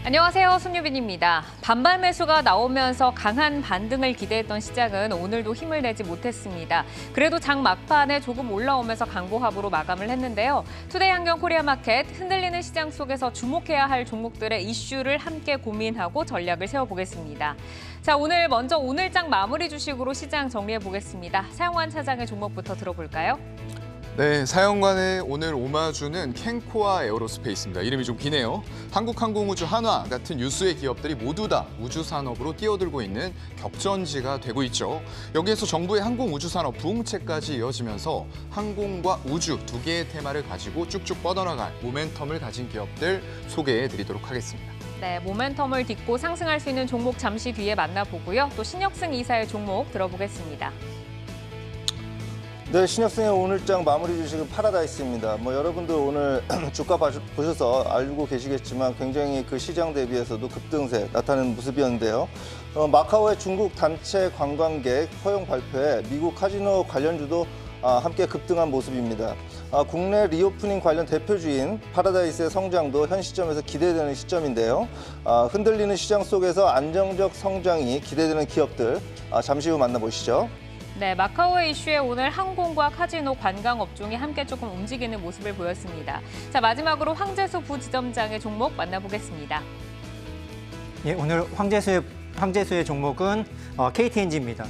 안녕하세요. 손유빈입니다. 반발 매수가 나오면서 강한 반등을 기대했던 시장은 오늘도 힘을 내지 못했습니다. 그래도 장 막판에 조금 올라오면서 강보합으로 마감을 했는데요. 투데이 한경 코리아마켓 흔들리는 시장 속에서 주목해야 할 종목들의 이슈를 함께 고민하고 전략을 세워보겠습니다. 자, 먼저 오늘장 마무리 주식으로 시장 정리해 보겠습니다. 사용환 차장의 종목부터 들어볼까요? 네, 사연관의 오늘 오마주는 캔코아 에어로스페이스입니다. 이름이 좀 기네요. 한국항공우주, 한화 같은 유수의 기업들이 모두 다 우주산업으로 뛰어들고 있는 격전지가 되고 있죠. 여기에서 정부의 항공우주산업 부흥체까지 이어지면서 항공과 우주 두 개의 테마를 가지고 쭉쭉 뻗어나갈 모멘텀을 가진 기업들 소개해드리도록 하겠습니다. 네, 모멘텀을 딛고 상승할 수 있는 종목 잠시 뒤에 만나보고요. 또 신혁승 이사의 종목 들어보겠습니다. 네, 신혁승의 오늘장 마무리 주식은 파라다이스입니다. 여러분들 오늘 주가 보셔서 알고 계시겠지만 굉장히 그 시장 대비해서도 급등세 나타내는 모습이었는데요. 마카오의 중국 단체 관광객 허용 발표에 미국 카지노 관련주도 함께 급등한 모습입니다. 국내 리오프닝 관련 대표주인 파라다이스의 성장도 현 시점에서 기대되는 시점인데요. 흔들리는 시장 속에서 안정적 성장이 기대되는 기업들 잠시 후 만나보시죠. 네, 마카오의 이슈에 오늘 항공과 카지노, 관광 업종이 함께 조금 움직이는 모습을 보였습니다. 자, 마지막으로 황재수 부지점장의 종목 만나보겠습니다. 예, 오늘 황재수의 종목은 KTNG입니다.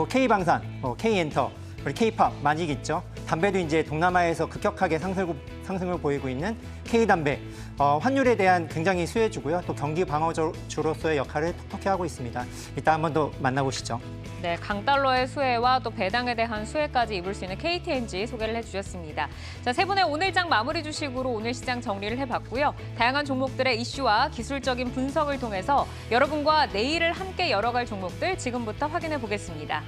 K방산, K엔터, 그리고 K팝 많이 있죠. 담배도 이제 동남아에서 급격하게 상승을 보이고 있는 K담배. 환율에 대한 굉장히 수혜주고요. 또 경기 방어주로서의 역할을 톡톡히 하고 있습니다. 이따 한 번 더 만나보시죠. 네, 강달러의 수혜와 또 배당에 대한 수혜까지 입을 수 있는 KTNG 소개를 해주셨습니다. 자, 세 분의 오늘장 마무리 주식으로 오늘 시장 정리를 해봤고요. 다양한 종목들의 이슈와 기술적인 분석을 통해서 여러분과 내일을 함께 열어갈 종목들 지금부터 확인해 보겠습니다.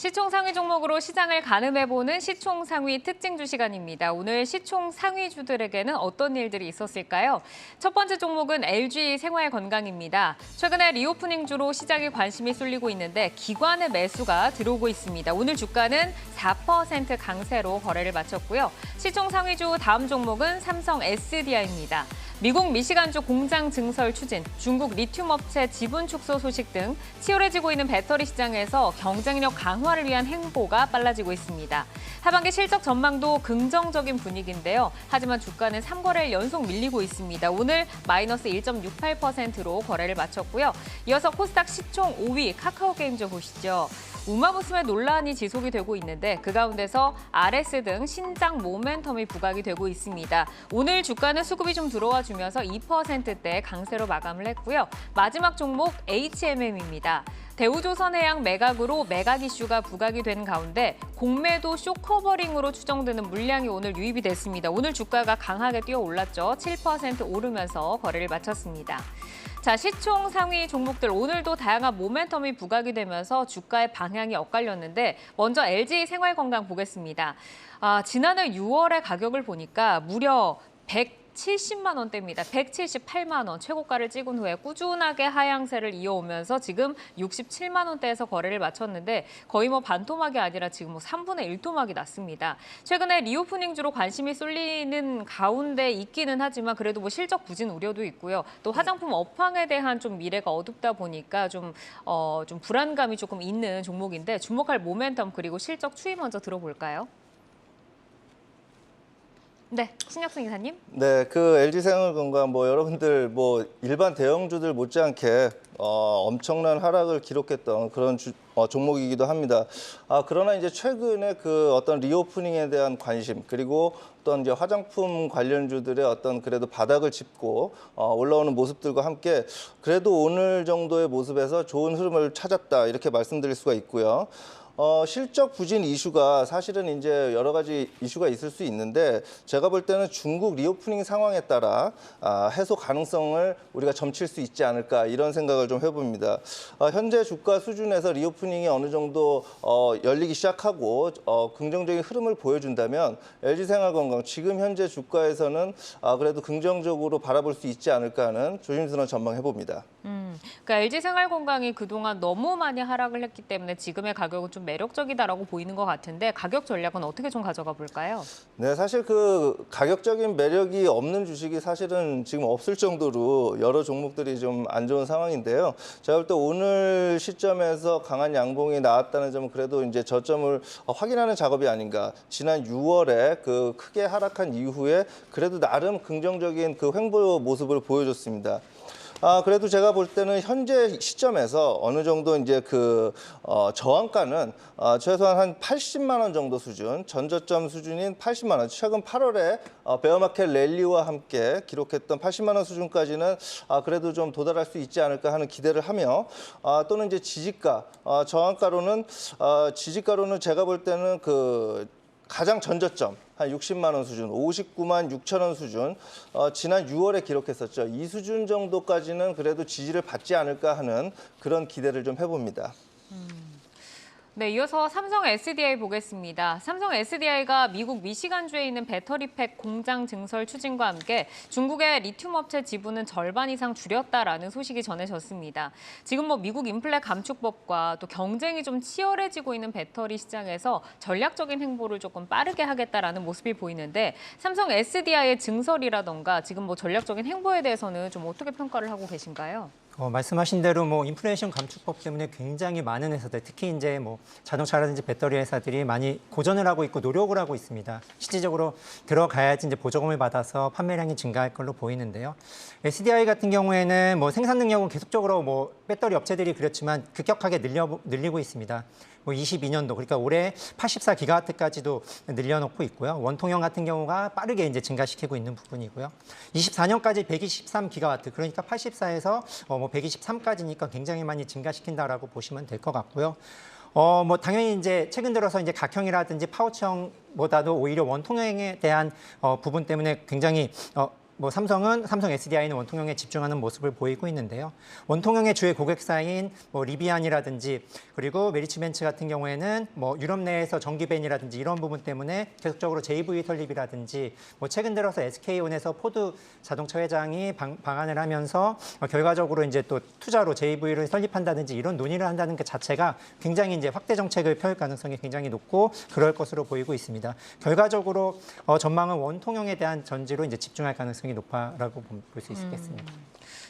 시총 상위 종목으로 시장을 가늠해보는 시총 상위 특징 주 시간입니다. 오늘 시총 상위주들에게는 어떤 일들이 있었을까요? 첫 번째 종목은 LG 생활건강입니다. 최근에 리오프닝주로 시장에 관심이 쏠리고 있는데 기관의 매수가 들어오고 있습니다. 오늘 주가는 4% 강세로 거래를 마쳤고요. 시총 상위주 다음 종목은 삼성 SDI입니다. 미국 미시간주 공장 증설 추진, 중국 리튬 업체 지분 축소 소식 등 치열해지고 있는 배터리 시장에서 경쟁력 강화를 위한 행보가 빨라지고 있습니다. 하반기 실적 전망도 긍정적인 분위기인데요. 하지만 주가는 3거래일 연속 밀리고 있습니다. 오늘 마이너스 1.68%로 거래를 마쳤고요. 이어서 코스닥 시총 5위 카카오게임즈 보시죠. 우마무스메 논란이 지속이 되고 있는데 그 가운데서 RS 등 신작 모멘텀이 부각이 되고 있습니다. 오늘 주가는 수급이 좀 들어와 주면서 2%대 강세로 마감을 했고요. 마지막 종목 HMM입니다. 대우조선해양 매각으로 매각 이슈가 부각이 된 가운데 공매도 쇼커버링으로 추정되는 물량이 오늘 유입이 됐습니다. 오늘 주가가 강하게 뛰어올랐죠. 7% 오르면서 거래를 마쳤습니다. 자, 시총 상위 종목들 오늘도 다양한 모멘텀이 부각이 되면서 주가의 방향이 엇갈렸는데 먼저 LG 생활건강 보겠습니다. 지난해 6월에 가격을 보니까 무려 170만 원대입니다. 178만 원 최고가를 찍은 후에 꾸준하게 하향세를 이어오면서 지금 67만 원대에서 거래를 마쳤는데 거의 반토막이 아니라 지금 3분의 1 토막이 났습니다. 최근에 리오프닝주로 관심이 쏠리는 가운데 있기는 하지만 그래도 실적 부진 우려도 있고요. 또 화장품 업황에 대한 좀 미래가 어둡다 보니까 좀 불안감이 조금 있는 종목인데 주목할 모멘텀 그리고 실적 추이 먼저 들어볼까요? 네, 신혁승 이사님. 네, 그 LG생활건강 뭐 여러분들 뭐 일반 대형주들 못지않게 엄청난 하락을 기록했던 그런 종목이기도 합니다. 그러나 이제 최근에 그 어떤 리오프닝에 대한 관심 그리고 어떤 이제 화장품 관련주들의 어떤 그래도 바닥을 짚고 올라오는 모습들과 함께 그래도 오늘 정도의 모습에서 좋은 흐름을 찾았다 이렇게 말씀드릴 수가 있고요. 실적 부진 이슈가 사실은 이제 여러 가지 이슈가 있을 수 있는데 제가 볼 때는 중국 리오프닝 상황에 따라 해소 가능성을 우리가 점칠 수 있지 않을까 이런 생각을 좀 해봅니다. 현재 주가 수준에서 리오프닝이 어느 정도 열리기 시작하고 긍정적인 흐름을 보여준다면 LG생활건강 지금 현재 주가에서는 그래도 긍정적으로 바라볼 수 있지 않을까 하는 조심스러운 전망해봅니다. 그러니까 LG생활건강이 그동안 너무 많이 하락을 했기 때문에 지금의 가격은 좀 매력적이다라고 보이는 것 같은데 가격 전략은 어떻게 좀 가져가 볼까요? 네, 사실 그 가격적인 매력이 없는 주식이 사실은 지금 없을 정도로 여러 종목들이 좀 안 좋은 상황인데요. 제가 볼 때 오늘 시점에서 강한 양봉이 나왔다는 점은 그래도 이제 저점을 확인하는 작업이 아닌가. 지난 6월에 그 크게 하락한 이후에 그래도 나름 긍정적인 그 횡보 모습을 보여줬습니다. 그래도 제가 볼 때는 현재 시점에서 어느 정도 이제 그 저항가는 최소한 한 80만 원 정도 수준, 전저점 수준인 80만 원. 최근 8월에 베어마켓 랠리와 함께 기록했던 80만 원 수준까지는 그래도 좀 도달할 수 있지 않을까 하는 기대를 하며 또는 이제 지지가, 저항가로는 지지가로는 제가 볼 때는 그 가장 전저점 한 60만 원 수준, 59만 6천 원 수준, 지난 6월에 기록했었죠. 이 수준 정도까지는 그래도 지지를 받지 않을까 하는 그런 기대를 좀 해봅니다. 네, 이어서 삼성 SDI 보겠습니다. 삼성 SDI가 미국 미시간주에 있는 배터리팩 공장 증설 추진과 함께 중국의 리튬 업체 지분은 절반 이상 줄였다라는 소식이 전해졌습니다. 지금 뭐 미국 인플레 감축법과 또 경쟁이 좀 치열해지고 있는 배터리 시장에서 전략적인 행보를 조금 빠르게 하겠다라는 모습이 보이는데 삼성 SDI의 증설이라던가 지금 뭐 전략적인 행보에 대해서는 좀 어떻게 평가를 하고 계신가요? 말씀하신 대로 뭐 인플레이션 감축법 때문에 굉장히 많은 회사들, 특히 이제 뭐 자동차라든지 배터리 회사들이 많이 고전을 하고 있고 노력을 하고 있습니다. 실질적으로 들어가야지 이제 보조금을 받아서 판매량이 증가할 걸로 보이는데요. SDI 같은 경우에는 뭐 생산 능력은 계속적으로 뭐 배터리 업체들이 그렇지만 급격하게 늘리고 있습니다. 뭐 22년도 그러니까 올해 84기가와트까지도 늘려놓고 있고요. 원통형 같은 경우가 빠르게 이제 증가시키고 있는 부분이고요. 24년까지 123기가와트 그러니까 84에서 뭐 123까지니까 굉장히 많이 증가시킨다라고 보시면 될 것 같고요. 뭐 당연히 이제 최근 들어서 이제 각형이라든지 파우치형보다도 오히려 원통형에 대한 부분 때문에 굉장히 뭐 삼성 SDI는 원통형에 집중하는 모습을 보이고 있는데요. 원통형의 주요 고객사인 뭐 리비안이라든지 그리고 메리츠벤츠 같은 경우에는 뭐 유럽 내에서 전기벤이라든지 이런 부분 때문에 계속적으로 JV 설립이라든지 뭐 최근 들어서 SK온에서 포드 자동차 회장이 방한을 하면서 결과적으로 이제 또 투자로 JV를 설립한다든지 이런 논의를 한다는 것 자체가 굉장히 이제 확대 정책을 펼 가능성이 굉장히 높고 그럴 것으로 보이고 있습니다. 결과적으로 전망은 원통형에 대한 전지로 이제 집중할 가능성이 높아라고 볼 수 있겠습니다.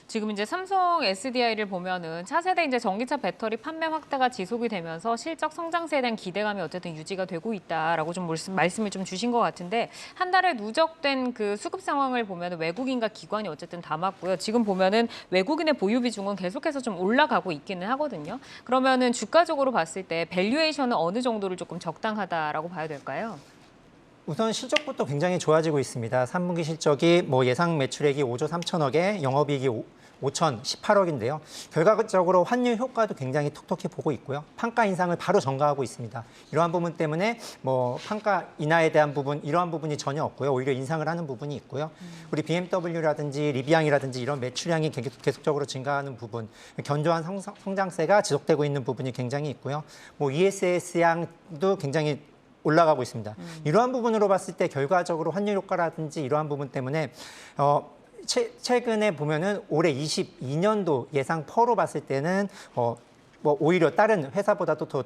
지금 이제 삼성 SDI를 보면은 차세대 이제 전기차 배터리 판매 확대가 지속이 되면서 실적 성장세에 대한 기대감이 어쨌든 유지가 되고 있다라고 좀 말씀을 좀 주신 것 같은데 한 달에 누적된 그 수급 상황을 보면은 외국인과 기관이 어쨌든 담았고요. 지금 보면은 외국인의 보유 비중은 계속해서 좀 올라가고 있기는 하거든요. 그러면은 주가적으로 봤을 때 밸류에이션은 어느 정도를 조금 적당하다라고 봐야 될까요? 우선 실적부터 굉장히 좋아지고 있습니다. 3분기 실적이 뭐 예상 매출액이 5조 3천억에 영업이익이 5,018억인데요. 결과적으로 환율 효과도 굉장히 톡톡히 보고 있고요. 판가 인상을 바로 전가하고 있습니다. 이러한 부분 때문에 뭐 판가 인하에 대한 부분, 이러한 부분이 전혀 없고요. 오히려 인상을 하는 부분이 있고요. 우리 BMW라든지 리비앙이라든지 이런 매출량이 계속적으로 증가하는 부분, 견조한 성장세가 지속되고 있는 부분이 굉장히 있고요. 뭐 ESS 양도 굉장히 올라가고 있습니다. 이러한 부분으로 봤을 때 결과적으로 환율 효과라든지 이러한 부분 때문에 최근에 보면은 올해 22년도 예상 퍼로 봤을 때는 뭐 오히려 다른 회사보다도 더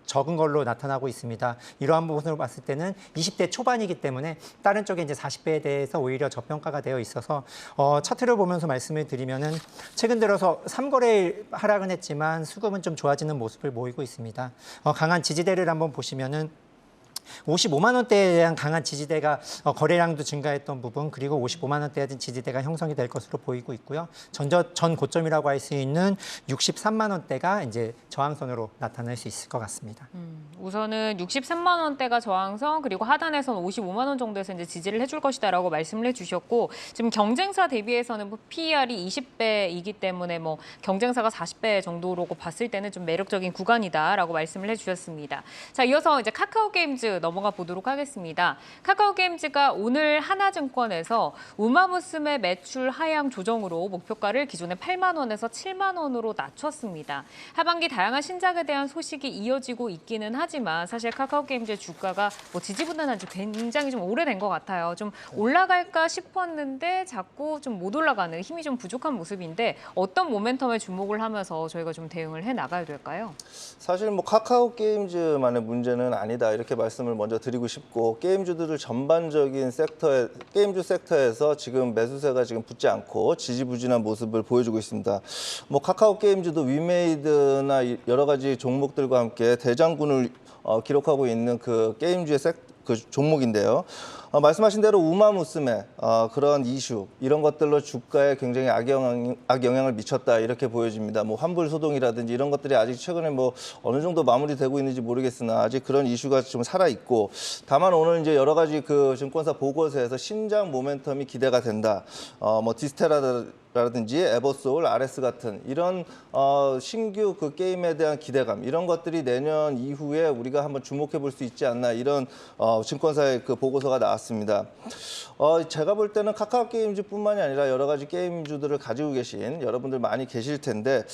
적은 걸로 나타나고 있습니다. 이러한 부분으로 봤을 때는 20대 초반이기 때문에 다른 쪽에 이제 40배에 대해서 오히려 저평가가 되어 있어서 차트를 보면서 말씀을 드리면은 최근 들어서 3거래일 하락은 했지만 수급은 좀 좋아지는 모습을 보이고 있습니다. 강한 지지대를 한번 보시면은 55만 원대에 대한 강한 지지대가 거래량도 증가했던 부분, 그리고 55만 원대에 대한 지지대가 형성이 될 것으로 보이고 있고요. 전 고점이라고 할 수 있는 63만 원대가 이제 저항선으로 나타날 수 있을 것 같습니다. 우선은 63만 원대가 저항선, 그리고 하단에서는 55만 원 정도에서 이제 지지를 해줄 것이다라고 말씀을 해주셨고, 지금 경쟁사 대비해서는 PER이 20배이기 때문에 뭐 경쟁사가 40배 정도로 봤을 때는 좀 매력적인 구간이다라고 말씀을 해주셨습니다. 자, 이어서 이제 카카오 게임즈 넘어가 보도록 하겠습니다. 카카오 게임즈가 오늘 하나증권에서 우마무스메 매출 하향 조정으로 목표가를 기존의 8만 원에서 7만 원으로 낮췄습니다. 하반기 다양한 신작에 대한 소식이 이어지고 있기는 하지만 사실 카카오 게임즈의 주가가 뭐 지지부진한 지 굉장히 좀 오래된 것 같아요. 좀 올라갈까 싶었는데 자꾸 좀 못 올라가는, 힘이 좀 부족한 모습인데 어떤 모멘텀에 주목을 하면서 저희가 좀 대응을 해 나가야 될까요? 사실 뭐 카카오 게임즈만의 문제는 아니다 이렇게 말씀을 먼저 드리고 싶고, 게임주들을 전반적인 게임주 섹터에서 지금 매수세가 지금 붙지 않고 지지부진한 모습을 보여주고 있습니다. 뭐 카카오 게임즈도 위메이드나 여러 가지 종목들과 함께 대장군을 기록하고 있는 그 게임주의 그 종목인데요. 말씀하신 대로 우마무스메 그런 이슈 이런 것들로 주가에 굉장히 악영향을 미쳤다 이렇게 보여집니다. 뭐 환불 소동이라든지 이런 것들이 아직 최근에 뭐 어느 정도 마무리되고 있는지 모르겠으나 아직 그런 이슈가 좀 살아 있고, 다만 오늘 이제 여러 가지 그 증권사 보고서에서 신작 모멘텀이 기대가 된다. 뭐 디스테라라든지 에버소울, RS 같은 이런 신규 그 게임에 대한 기대감 이런 것들이 내년 이후에 우리가 한번 주목해 볼 수 있지 않나, 이런 증권사의 그 보고서가 나왔습니다. 제가 볼 때는 카카오 게임즈뿐만이 아니라 여러 가지 게임주들을 가지고 계신 여러분들 많이 계실 텐데,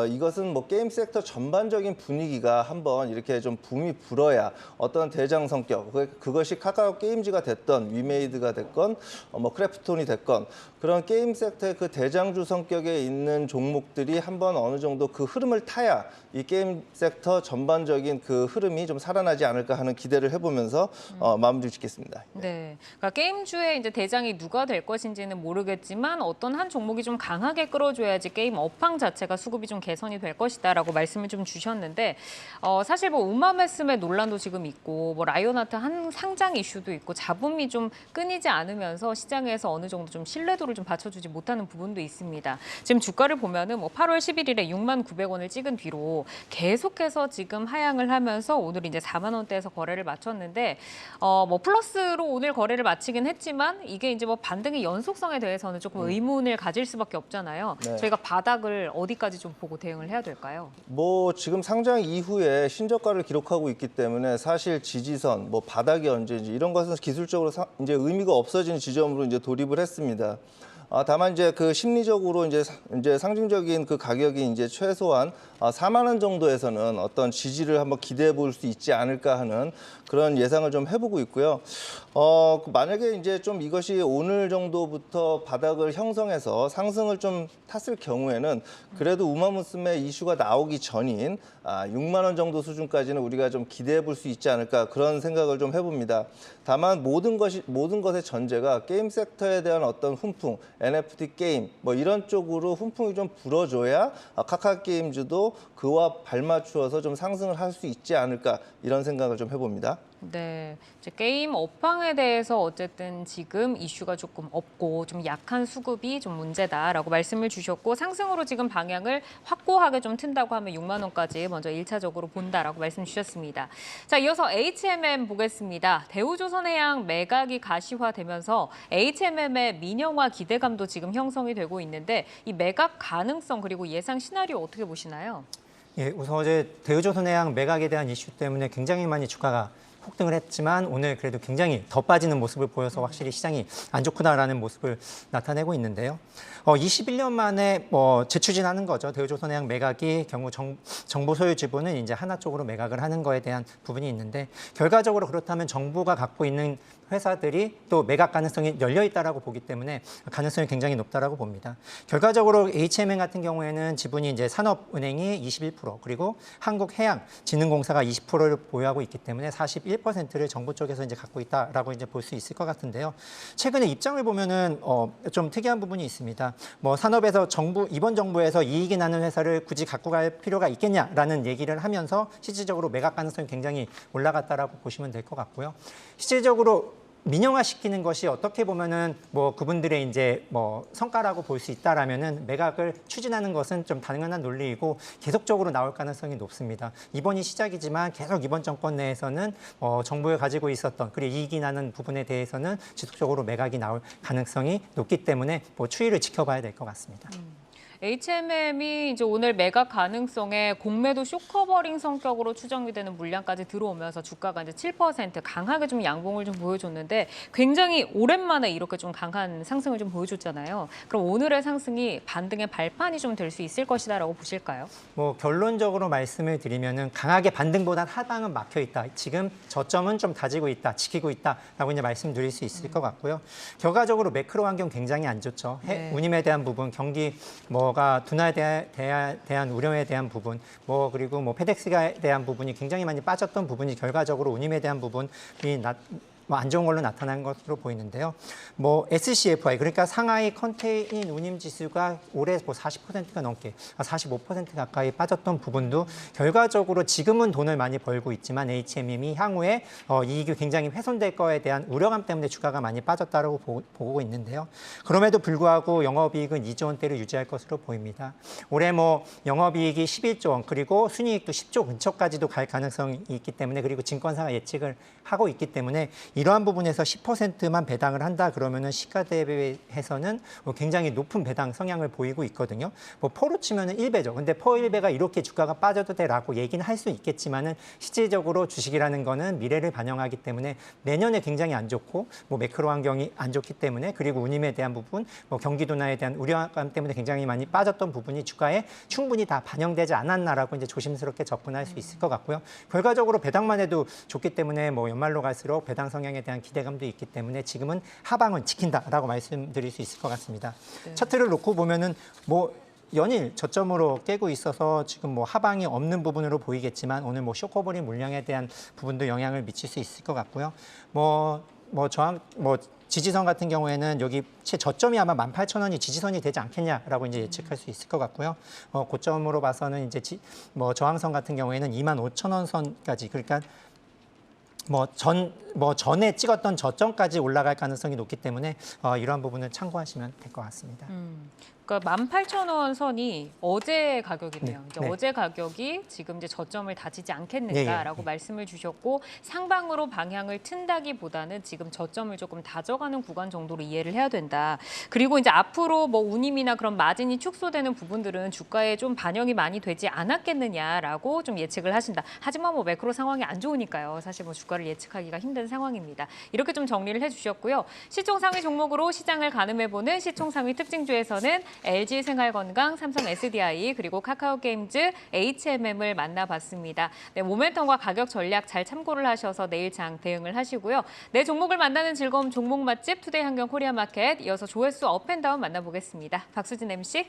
이것은 뭐 게임 섹터 전반적인 분위기가 한번 이렇게 좀 붐이 불어야 어떤 대장 성격, 그것이 카카오 게임즈가 됐던 위메이드가 됐건 뭐 크래프톤이 됐건 그런 게임 섹터의 그 대장주 성격에 있는 종목들이 한번 어느 정도 그 흐름을 타야 이 게임 섹터 전반적인 그 흐름이 좀 살아나지 않을까 하는 기대를 해보면서 마무리 짓겠습니다. 네, 그러니까 게임주의 이제 대장이 누가 될 것인지는 모르겠지만 어떤 한 종목이 좀 강하게 끌어줘야지 게임 업황 자체가 수급이 좀 개선이 될 것이다라고 말씀을 좀 주셨는데, 사실 뭐 우마메스의 논란도 지금 있고 뭐 라이온하트 한 상장 이슈도 있고 잡음이 좀 끊이지 않으면서 시장에서 어느 정도 좀 신뢰도를 좀 받쳐주지 못하는 부분도 있습니다. 지금 주가를 보면은 뭐 8월 11일에 6만 900원을 찍은 뒤로 계속해서 지금 하향을 하면서 오늘 이제 4만 원대에서 거래를 마쳤는데, 뭐 플러스로 오늘 거래를 마치긴 했지만 이게 이제 뭐 반등의 연속성에 대해서는 조금 의문을 가질 수밖에 없잖아요. 네. 저희가 바닥을 어디까지 좀 보고 대응을 해야 될까요? 뭐 지금 상장 이후에 신저가를 기록하고 있기 때문에 사실 지지선, 뭐 바닥이 언제인지 이런 것은 기술적으로 이제 의미가 없어지는 지점으로 이제 돌입을 했습니다. 다만 이제 그 심리적으로 이제 상징적인 그 가격이 이제 최소한 4만 원 정도에서는 어떤 지지를 한번 기대해 볼 수 있지 않을까 하는 그런 예상을 좀 해보고 있고요. 만약에 이제 좀 이것이 오늘 정도부터 바닥을 형성해서 상승을 좀 탔을 경우에는 그래도 우마무스메 이슈가 나오기 전인 6만 원 정도 수준까지는 우리가 좀 기대해 볼 수 있지 않을까, 그런 생각을 좀 해봅니다. 다만 모든 것의 전제가 게임 섹터에 대한 어떤 훈풍, NFT 게임 뭐 이런 쪽으로 훈풍이 좀 불어줘야 카카오 게임즈도 그와 발맞추어서 좀 상승을 할 수 있지 않을까, 이런 생각을 좀 해봅니다. 네, 이제 게임 업황에 대해서 어쨌든 지금 이슈가 조금 없고 좀 약한 수급이 좀 문제다라고 말씀을 주셨고, 상승으로 지금 방향을 확고하게 좀 튼다고 하면 6만 원까지 먼저 1차적으로 본다라고 말씀 주셨습니다. 자, 이어서 HMM 보겠습니다. 대우조선해양 매각이 가시화되면서 HMM의 민영화 기대감도 지금 형성이 되고 있는데, 이 매각 가능성 그리고 예상 시나리오 어떻게 보시나요? 예, 우선 어제 대우조선해양 매각에 대한 이슈 때문에 굉장히 많이 주가가 폭등을 했지만 오늘 그래도 굉장히 더 빠지는 모습을 보여서 확실히 시장이 안 좋구나라는 모습을 나타내고 있는데요. 21년 만에 재추진하는 거죠. 대우조선해양 매각이 경우 정부 소유 지분은 이제 하나 쪽으로 매각을 하는 거에 대한 부분이 있는데, 결과적으로 그렇다면 정부가 갖고 있는 회사들이 또 매각 가능성이 열려 있다라고 보기 때문에 가능성이 굉장히 높다라고 봅니다. 결과적으로 HMM 같은 경우에는 지분이 이제 산업은행이 21% 그리고 한국해양진흥공사가 20%를 보유하고 있기 때문에 41% 41%를 정부 쪽에서 이제 갖고 있다라고 이제 볼 수 있을 것 같은데요. 최근에 입장을 보면은 좀 특이한 부분이 있습니다. 뭐 산업에서 이번 정부에서 이익이 나는 회사를 굳이 갖고 갈 필요가 있겠냐라는 얘기를 하면서 실질적으로 매각 가능성이 굉장히 올라갔다라고 보시면 될 것 같고요. 실질적으로 민영화시키는 것이 어떻게 보면은 뭐 그분들의 이제 뭐 성과라고 볼 수 있다라면은 매각을 추진하는 것은 좀 당연한 논리이고 계속적으로 나올 가능성이 높습니다. 이번이 시작이지만 계속 이번 정권 내에서는 정부가 가지고 있었던 그리고 이익이 나는 부분에 대해서는 지속적으로 매각이 나올 가능성이 높기 때문에 뭐 추이를 지켜봐야 될 것 같습니다. HMM이 이제 오늘 매각 가능성에 공매도 쇼커버링 성격으로 추정이 되는 물량까지 들어오면서 주가가 이제 7% 강하게 좀 양봉을 좀 보여줬는데 굉장히 오랜만에 이렇게 좀 강한 상승을 좀 보여줬잖아요. 그럼 오늘의 상승이 반등의 발판이 좀 될 수 있을 것이다라고 보실까요? 뭐 결론적으로 말씀을 드리면은 강하게 반등보단 하방은 막혀 있다. 지금 저점은 좀 다지고 있다, 지키고 있다라고 이제 말씀드릴 수 있을 것 같고요. 결과적으로 매크로 환경 굉장히 안 좋죠. 네. 운임에 대한 부분, 경기 뭐가 둔화에 대한 우려에 대한 부분, 뭐 그리고 뭐 페덱스에 대한 부분이 굉장히 많이 빠졌던 부분이 결과적으로 운임에 대한 부분이 안 좋은 걸로 나타난 것으로 보이는데요. 뭐 SCFI 그러니까 상하이 컨테인 운임 지수가 올해 뭐 40%가 넘게 45% 가까이 빠졌던 부분도 결과적으로 지금은 돈을 많이 벌고 있지만 HMM이 향후에 이익이 굉장히 훼손될 거에 대한 우려감 때문에 주가가 많이 빠졌다고 보고 있는데요. 그럼에도 불구하고 영업이익은 2조 원대를 유지할 것으로 보입니다. 올해 뭐 영업이익이 11조 원 그리고 순이익도 10조 근처까지도 갈 가능성이 있기 때문에 그리고 증권사가 예측을 하고 있기 때문에 이러한 부분에서 10%만 배당을 한다 그러면은 시가 대비해서는 굉장히 높은 배당 성향을 보이고 있거든요. 뭐 퍼로 치면은 1배죠. 근데 퍼 1배가 이렇게 주가가 빠져도 돼라고 얘기는 할 수 있겠지만은 실질적으로 주식이라는 거는 미래를 반영하기 때문에 내년에 굉장히 안 좋고 뭐 매크로 환경이 안 좋기 때문에 그리고 운임에 대한 부분, 뭐 경기 둔화에 대한 우려감 때문에 굉장히 많이 빠졌던 부분이 주가에 충분히 다 반영되지 않았나라고 이제 조심스럽게 접근할 수 있을 것 같고요. 결과적으로 배당만 해도 좋기 때문에 뭐 연말로 갈수록 배당 성향에 대한 기대감도 있기 때문에 지금은 하방은 지킨다라고 말씀드릴 수 있을 것 같습니다. 네. 차트를 놓고 보면은 뭐 연일 저점으로 깨고 있어서 지금 뭐 하방이 없는 부분으로 보이겠지만 오늘 뭐 쇼커버링 물량에 대한 부분도 영향을 미칠 수 있을 것 같고요. 지지선 같은 경우에는 여기 저점이 아마 18,000원이 지지선이 되지 않겠냐라고 이제 예측할 수 있을 것 같고요. 고점으로 봐서는 이제 저항선 같은 경우에는 25,000원 선까지 그러니까 전에 찍었던 저점까지 올라갈 가능성이 높기 때문에 이러한 부분을 참고하시면 될 것 같습니다. 그러니까 18,000원 선이 어제 가격이네요. 네. 이제 네. 어제 가격이 지금 이제 저점을 다지지 않겠는가라고 말씀을 주셨고 상방으로 방향을 튼다기보다는 지금 저점을 조금 다져가는 구간 정도로 이해를 해야 된다. 그리고 이제 앞으로 뭐 운임이나 그런 마진이 축소되는 부분들은 주가에 좀 반영이 많이 되지 않았겠느냐라고 좀 예측을 하신다. 하지만 뭐 매크로 상황이 안 좋으니까요. 사실 뭐 주가를 예측하기가 힘든 상황입니다. 이렇게 좀 정리를 해주셨고요. 시총 상위 종목으로 시장을 가늠해보는 시총 상위 특징주에서는 LG생활건강, 삼성 SDI 그리고 카카오게임즈, HMM을 만나봤습니다. 네, 모멘텀과 가격 전략 잘 참고를 하셔서 내일 장 대응을 하시고요. 내 종목을 만나는 즐거움 종목 맛집 투데이 한경 코리아마켓 이어서 조회수 업앤다운 만나보겠습니다. 박수진 MC.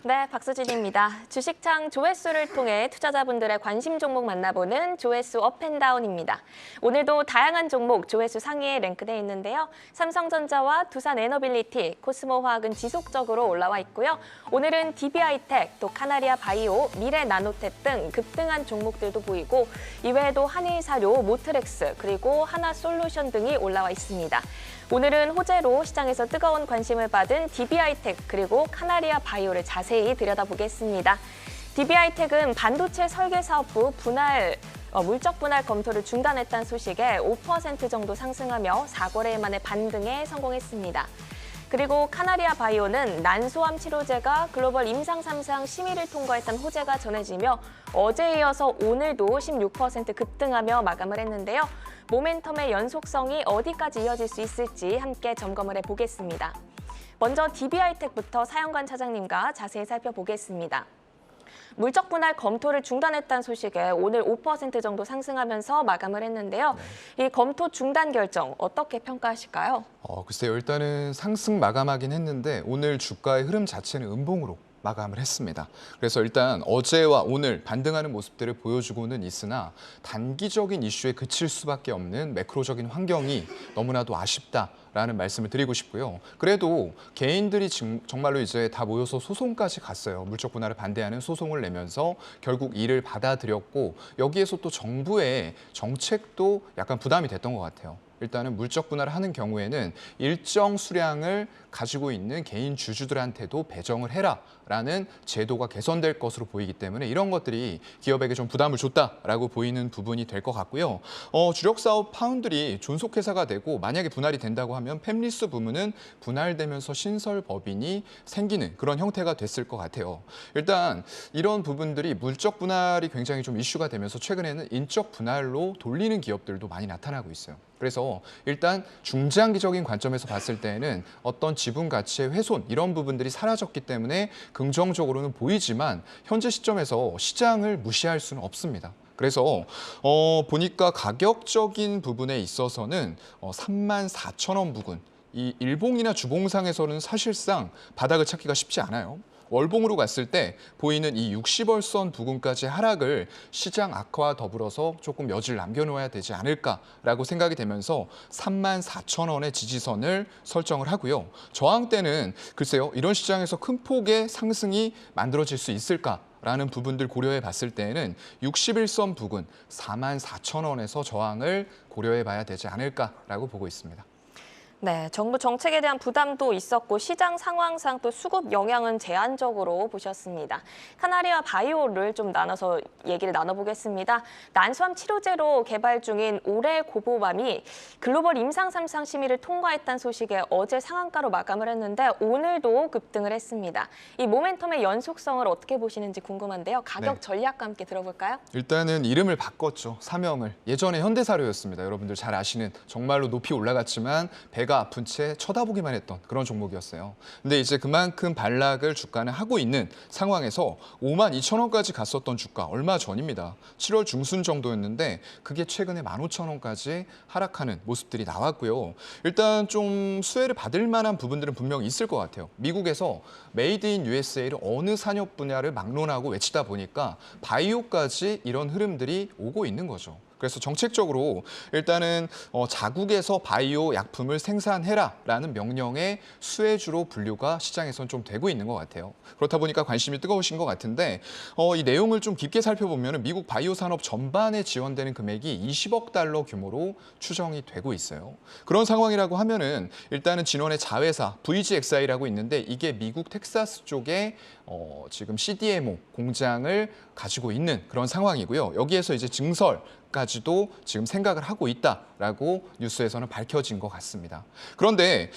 네, 박수진입니다. 주식창 조회수를 통해 투자자분들의 관심 종목 만나보는 조회수 업앤다운입니다. 오늘도 다양한 종목 조회수 상위에 랭크되어 있는데요. 삼성전자와 두산에너빌리티, 코스모화학은 지속적으로 올라와 있고요. 오늘은 DB하이텍, 또 카나리아 바이오, 미래나노텍 등 급등한 종목들도 보이고 이외에도 한일사료, 모트렉스, 그리고 하나솔루션 등이 올라와 있습니다. 오늘은 호재로 시장에서 뜨거운 관심을 받은 DB하이텍 그리고 카나리아 바이오를 자세히 들여다보겠습니다. DB하이텍은 반도체 설계 사업 후 물적 분할 검토를 중단했다는 소식에 5% 정도 상승하며 4거래일 만에 반등에 성공했습니다. 그리고 카나리아 바이오는 난소암 치료제가 글로벌 임상 3상 심의를 통과했다는 호재가 전해지며 어제에 이어서 오늘도 16% 급등하며 마감을 했는데요. 모멘텀의 연속성이 어디까지 이어질 수 있을지 함께 점검을 해보겠습니다. 먼저 DB하이텍부터 사연관 차장님과 자세히 살펴보겠습니다. 물적 분할 검토를 중단했다는 소식에 오늘 5% 정도 상승하면서 마감을 했는데요. 이 검토 중단 결정 어떻게 평가하실까요? 글쎄요. 일단은 상승 마감하긴 했는데 오늘 주가의 흐름 자체는 음봉으로 마감을 했습니다. 그래서 일단 어제와 오늘 반등하는 모습들을 보여주고는 있으나 단기적인 이슈에 그칠 수밖에 없는 매크로적인 환경이 너무나도 아쉽다라는 말씀을 드리고 싶고요. 그래도 개인들이 정말로 이제 다 모여서 소송까지 갔어요. 물적 분할을 반대하는 소송을 내면서 결국 이를 받아들였고 여기에서 또 정부의 정책도 약간 부담이 됐던 것 같아요. 일단은 물적 분할을 하는 경우에는 일정 수량을 가지고 있는 개인 주주들한테도 배정을 해라라는 제도가 개선될 것으로 보이기 때문에 이런 것들이 기업에게 좀 부담을 줬다라고 보이는 부분이 될 것 같고요. 주력 사업 파운드리 존속회사가 되고 만약에 분할이 된다고 하면 팹리스 부문은 분할되면서 신설 법인이 생기는 그런 형태가 됐을 것 같아요. 일단 이런 부분들이 물적 분할이 굉장히 좀 이슈가 되면서 최근에는 인적 분할로 돌리는 기업들도 많이 나타나고 있어요. 그래서 일단 중장기적인 관점에서 봤을 때는 어떤 지분 가치의 훼손 이런 부분들이 사라졌기 때문에 긍정적으로는 보이지만 현재 시점에서 시장을 무시할 수는 없습니다. 그래서 보니까 가격적인 부분에 있어서는 34,000원 부근 이 일봉이나 주봉상에서는 사실상 바닥을 찾기가 쉽지 않아요. 월봉으로 갔을 때 보이는 이 60월선 부근까지 하락을 시장 악화와 더불어서 조금 여지를 남겨놓아야 되지 않을까라고 생각이 되면서 34,000원의 지지선을 설정을 하고요. 저항대는 글쎄요, 이런 시장에서 큰 폭의 상승이 만들어질 수 있을까? 라는 부분들 고려해 봤을 때에는 61선 부근 44,000원에서 저항을 고려해 봐야 되지 않을까라고 보고 있습니다. 네, 정부 정책에 대한 부담도 있었고 시장 상황상 또 수급 영향은 제한적으로 보셨습니다. 카나리와 바이오를 좀 나눠서 얘기를 나눠보겠습니다. 난소암 치료제로 개발 중인 올해 고보밤이 글로벌 임상 3상 심의를 통과했다는 소식에 어제 상한가로 마감을 했는데 오늘도 급등을 했습니다. 이 모멘텀의 연속성을 어떻게 보시는지 궁금한데요. 가격 네. 전략과 함께 들어볼까요? 일단은 이름을 바꿨죠. 사명을. 예전에 현대사료였습니다. 여러분들 잘 아시는 정말로 높이 올라갔지만 배가 아픈 채 쳐다보기만 했던 그런 종목이었어요. 근데 이제 그만큼 반락을 주가는 하고 있는 상황에서 52,000원까지 갔었던 주가 얼마 전입니다. 7월 중순 정도였는데 그게 최근에 15,000원까지 하락하는 모습들이 나왔고요. 일단 좀 수혜를 받을 만한 부분들은 분명히 있을 것 같아요. 미국에서 메이드 인 USA를 어느 산업 분야를 막론하고 외치다 보니까 바이오까지 이런 흐름들이 오고 있는 거죠. 그래서 정책적으로 일단은 자국에서 바이오 약품을 생산해라라는 명령의 수혜주로 분류가 시장에선 좀 되고 있는 것 같아요. 그렇다 보니까 관심이 뜨거우신 것 같은데 이 내용을 좀 깊게 살펴보면 미국 바이오 산업 전반에 지원되는 금액이 20억 달러 규모로 추정이 되고 있어요. 그런 상황이라고 하면은 일단은 진원의 자회사 VGXI라고 있는데 이게 미국 텍사스 쪽에 지금 CDMO 공장을 가지고 있는 그런 상황이고요. 여기에서 이제 증설까지도 지금 생각을 하고 있다라고 뉴스에서는 밝혀진 것 같습니다. 그런데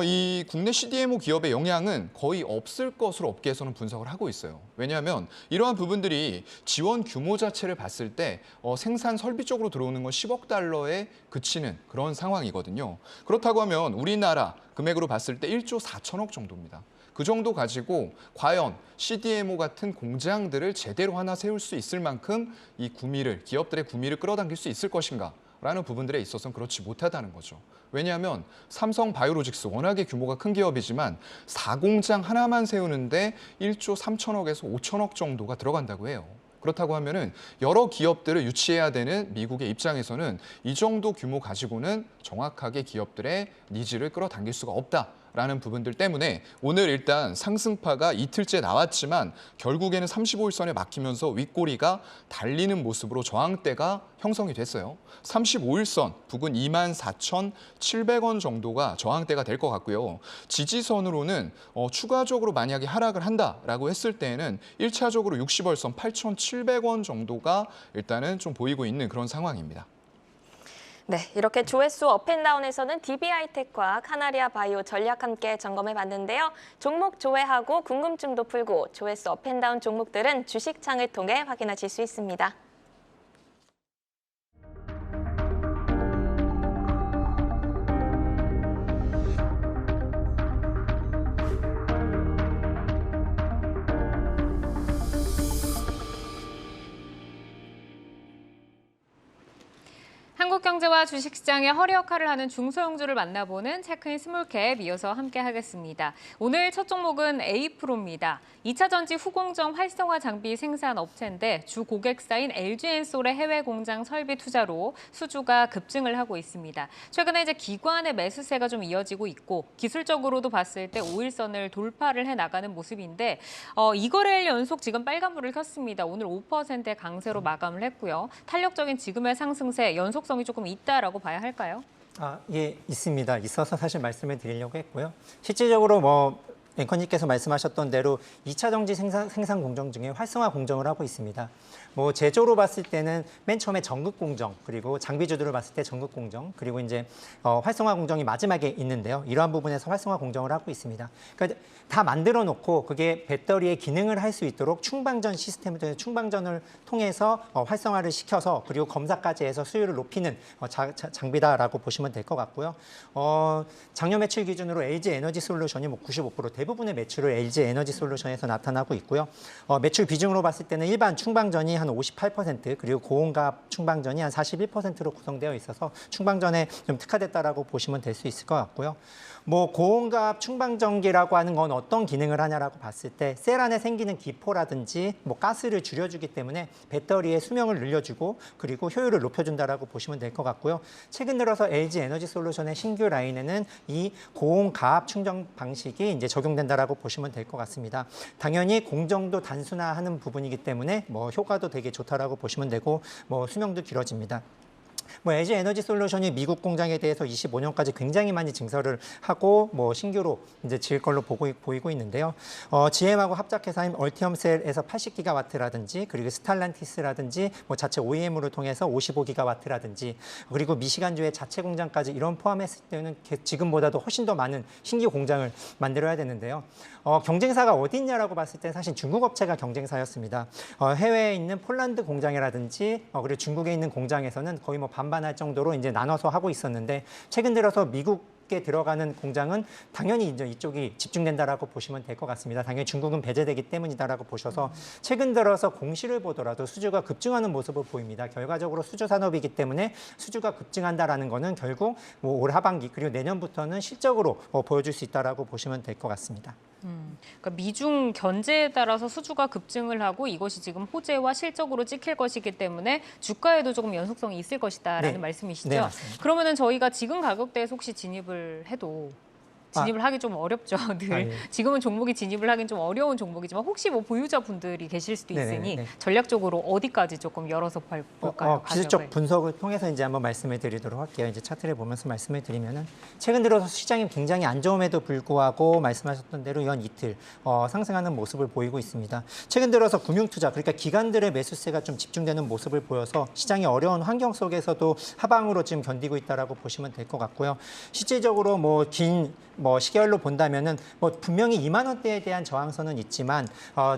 이 국내 CDMO 기업의 영향은 거의 없을 것으로 업계에서는 분석을 하고 있어요. 왜냐하면 이러한 부분들이 지원 규모 자체를 봤을 때 생산 설비 쪽으로 들어오는 건 10억 달러에 그치는 그런 상황이거든요. 그렇다고 하면 우리나라 금액으로 봤을 때 1조 4천억 정도입니다. 그 정도 가지고 과연 CDMO 같은 공장들을 제대로 하나 세울 수 있을 만큼 이 구미를, 기업들의 구미를 끌어당길 수 있을 것인가? 라는 부분들에 있어서는 그렇지 못하다는 거죠. 왜냐하면 삼성 바이오로직스 워낙에 규모가 큰 기업이지만 4공장 하나만 세우는데 1조 3천억에서 5천억 정도가 들어간다고 해요. 그렇다고 하면은 여러 기업들을 유치해야 되는 미국의 입장에서는 이 정도 규모 가지고는 정확하게 기업들의 니즈를 끌어당길 수가 없다라는 부분들 때문에 오늘 일단 상승파가 이틀째 나왔지만 결국에는 35일선에 막히면서 윗꼬리가 달리는 모습으로 저항대가 형성이 됐어요. 35일선 부근 24,700원 정도가 저항대가 될 것 같고요. 지지선으로는 추가적으로 만약에 하락을 한다라고 했을 때에는 1차적으로 60월선 8,700원 정도가 일단은 좀 보이고 있는 그런 상황입니다. 네, 이렇게 조회수 업앤다운에서는 DB하이텍과 카나리아 바이오 전략 함께 점검해 봤는데요. 종목 조회하고 궁금증도 풀고 조회수 업앤다운 종목들은 주식창을 통해 확인하실 수 있습니다. 한국경제와 주식시장의 허리 역할을 하는 중소형주를 만나보는 체크인 스몰캡 이어서 함께 하겠습니다. 오늘 첫 종목은 에이프로입니다. 2차 전지 후공정 활성화 장비 생산 업체인데 주 고객사인 LG엔솔의 해외 공장 설비 투자로 수주가 급증을 하고 있습니다. 최근에 이제 기관의 매수세가 좀 이어지고 있고 기술적으로도 봤을 때 5일선을 돌파를 해 나가는 모습인데 이거래일 연속 지금 빨간불을 켰습니다. 오늘 5%의 강세로 마감을 했고요. 탄력적인 지금의 상승세 연속성이 조금 있다라고 봐야 할까요? 예, 있습니다. 있어서 사실 말씀을 드리려고 했고요. 실질적으로 앵커님께서 말씀하셨던 대로 2차 정지 생산 공정 중에 활성화 공정을 하고 있습니다. 제조로 봤을 때는 맨 처음에 전극 공정, 그리고 장비주들을 봤을 때 전극 공정, 그리고 이제 활성화 공정이 마지막에 있는데요. 이러한 부분에서 활성화 공정을 하고 있습니다. 그러니까 다 만들어 놓고 그게 배터리의 기능을 할 수 있도록 충방전 시스템을 충방전을 통해서 활성화를 시켜서 그리고 검사까지 해서 수율을 높이는 장비다라고 보시면 될 것 같고요. 작년 매출 기준으로 LG 에너지 솔루션이 95% 대부분의 매출을 LG 에너지 솔루션에서 나타나고 있고요. 매출 비중으로 봤을 때는 일반 충방전이 한 58%, 그리고 고온가압 충방전이 한 41%로 구성되어 있어서 충방전에 좀 특화됐다라고 보시면 될 수 있을 것 같고요. 고온가압 충방전기라고 하는 건 어떤 기능을 하냐라고 봤을 때 셀 안에 생기는 기포라든지 가스를 줄여주기 때문에 배터리의 수명을 늘려주고 그리고 효율을 높여준다라고 보시면 될 것 같고요. 최근 들어서 LG 에너지 솔루션의 신규 라인에는 이 고온가압 충전 방식이 이제 적용된다라고 보시면 될 것 같습니다. 당연히 공정도 단순화하는 부분이기 때문에 효과도 되게 좋다라고 보시면 되고 수명도 길어집니다. LG 에너지 솔루션이 미국 공장에 대해서 25년까지 굉장히 많이 증설을 하고 신규로 이제 지을 걸로 보이고 있는데요. GM하고 합작회사인 얼티엄셀에서 80기가와트라든지 그리고 스탈란티스라든지 자체 OEM으로 통해서 55기가와트라든지 그리고 미시간주의 자체 공장까지 이런 포함했을 때는 지금보다도 훨씬 더 많은 신규 공장을 만들어야 되는데요. 경쟁사가 어디 있냐라고 봤을 때 사실 중국 업체가 경쟁사였습니다. 해외에 있는 폴란드 공장이라든지 그리고 중국에 있는 공장에서는 거의 반반할 정도로 이제 나눠서 하고 있었는데 최근 들어서 미국에 들어가는 공장은 당연히 이제 이쪽이 집중된다라고 보시면 될 것 같습니다. 당연히 중국은 배제되기 때문이다라고 보셔서 최근 들어서 공시를 보더라도 수주가 급증하는 모습을 보입니다. 결과적으로 수주 산업이기 때문에 수주가 급증한다라는 거는 결국 올 하반기 그리고 내년부터는 실적으로 보여줄 수 있다라고 보시면 될 것 같습니다. 그러니까 미중 견제에 따라서 수주가 급증을 하고 이것이 지금 호재와 실적으로 찍힐 것이기 때문에 주가에도 조금 연속성이 있을 것이다라는 네. 말씀이시죠? 네, 맞습니다. 그러면은 저희가 지금 가격대에서 혹시 진입을 해도 진입을 하기 좀 어렵죠. 늘 예. 지금은 종목이 진입을 하긴 좀 어려운 종목이지만 혹시 보유자분들이 계실 수도 있으니 네네. 전략적으로 어디까지 조금 열어서 볼까요? 기술적 가격을. 분석을 통해서 이제 한번 말씀을 드리도록 할게요. 이제 차트를 보면서 말씀을 드리면은 최근 들어서 시장이 굉장히 안 좋음에도 불구하고 말씀하셨던 대로 연 이틀 상승하는 모습을 보이고 있습니다. 최근 들어서 금융투자 그러니까 기관들의 매수세가 좀 집중되는 모습을 보여서 시장이 어려운 환경 속에서도 하방으로 지금 견디고 있다라고 보시면 될 것 같고요. 실질적으로 긴 시계열로 본다면은 분명히 2만 원대에 대한 저항선은 있지만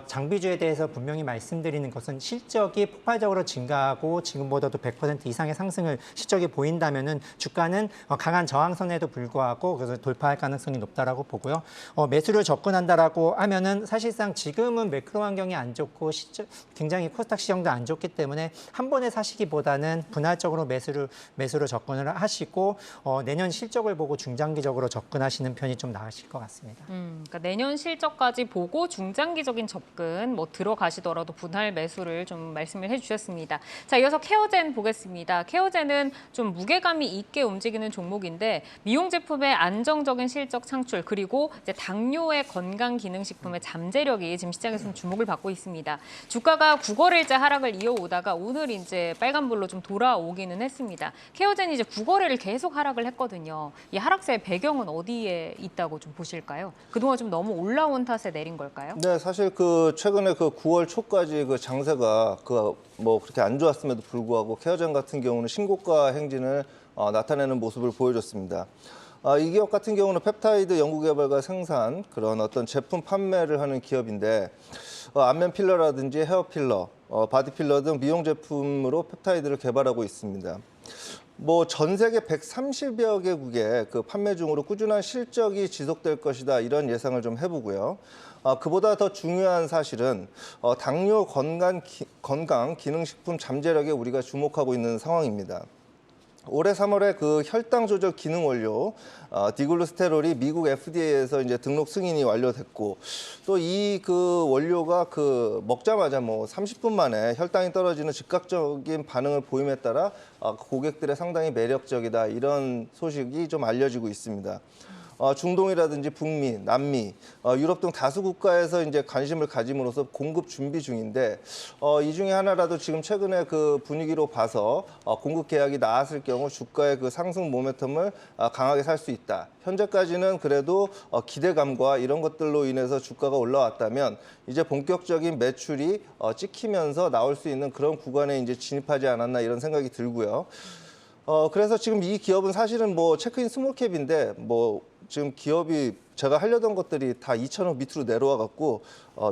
장비주에 대해서 분명히 말씀드리는 것은 실적이 폭발적으로 증가하고 지금보다도 100% 이상의 상승을 실적이 보인다면은 주가는 강한 저항선에도 불구하고 그래서 돌파할 가능성이 높다라고 보고요. 매수를 접근한다라고 하면은 사실상 지금은 매크로 환경이 안 좋고 굉장히 코스닥 시장도 안 좋기 때문에 한 번에 사시기보다는 분할적으로 매수로 접근을 하시고 내년 실적을 보고 중장기적으로 접근하시는 편이 좀 나으실 것 같습니다. 그러니까 내년 실적까지 보고 중장기적인 접근 들어가시더라도 분할 매수를 좀 말씀을 해주셨습니다. 자, 이어서 케어젠 보겠습니다. 케어젠은 좀 무게감이 있게 움직이는 종목인데 미용 제품의 안정적인 실적 창출 그리고 이제 당뇨의 건강 기능 식품의 잠재력이 지금 시장에서 좀 주목을 받고 있습니다. 주가가 9거래일째 하락을 이어오다가 오늘 이제 빨간불로 좀 돌아오기는 했습니다. 케어젠이 이제 9거래를 계속 하락을 했거든요. 이 하락세의 배경은 어디에 있다고 좀 보실까요? 그동안 좀 너무 올라온 탓에 내린 걸까요? 네, 사실 최근에 9월 초까지 장세가 그렇게 안 좋았음에도 불구하고 케어젠 같은 경우는 신고가 행진을 나타내는 모습을 보여줬습니다. 이 기업 같은 경우는 펩타이드 연구개발과 생산 그런 어떤 제품 판매를 하는 기업인데 안면 필러라든지 헤어 필러, 바디 필러 등 미용 제품으로 펩타이드를 개발하고 있습니다. 전 세계 130여 개국의 판매 중으로 꾸준한 실적이 지속될 것이다 이런 예상을 좀 해보고요. 그보다 더 중요한 사실은 당뇨 건강 기능식품 잠재력에 우리가 주목하고 있는 상황입니다. 올해 3월에 그 혈당 조절 기능 원료 디글루스테롤이 미국 FDA에서 이제 등록 승인이 완료됐고 또 이 그 원료가 그 먹자마자 뭐 30분 만에 혈당이 떨어지는 즉각적인 반응을 보임에 따라 고객들의 상당히 매력적이다 이런 소식이 좀 알려지고 있습니다. 중동이라든지 북미, 남미, 유럽 등 다수 국가에서 이제 관심을 가짐으로써 공급 준비 중인데 이 중에 하나라도 지금 최근에 그 분위기로 봐서 공급 계약이 나왔을 경우 주가의 그 상승 모멘텀을 강하게 살 수 있다. 현재까지는 그래도 기대감과 이런 것들로 인해서 주가가 올라왔다면 이제 본격적인 매출이 찍히면서 나올 수 있는 그런 구간에 이제 진입하지 않았나 이런 생각이 들고요. 그래서 지금 이 기업은 사실은 뭐 체크인 스몰캡인데 뭐 지금 기업이 제가 하려던 것들이 다 2천억 밑으로 내려와 갖고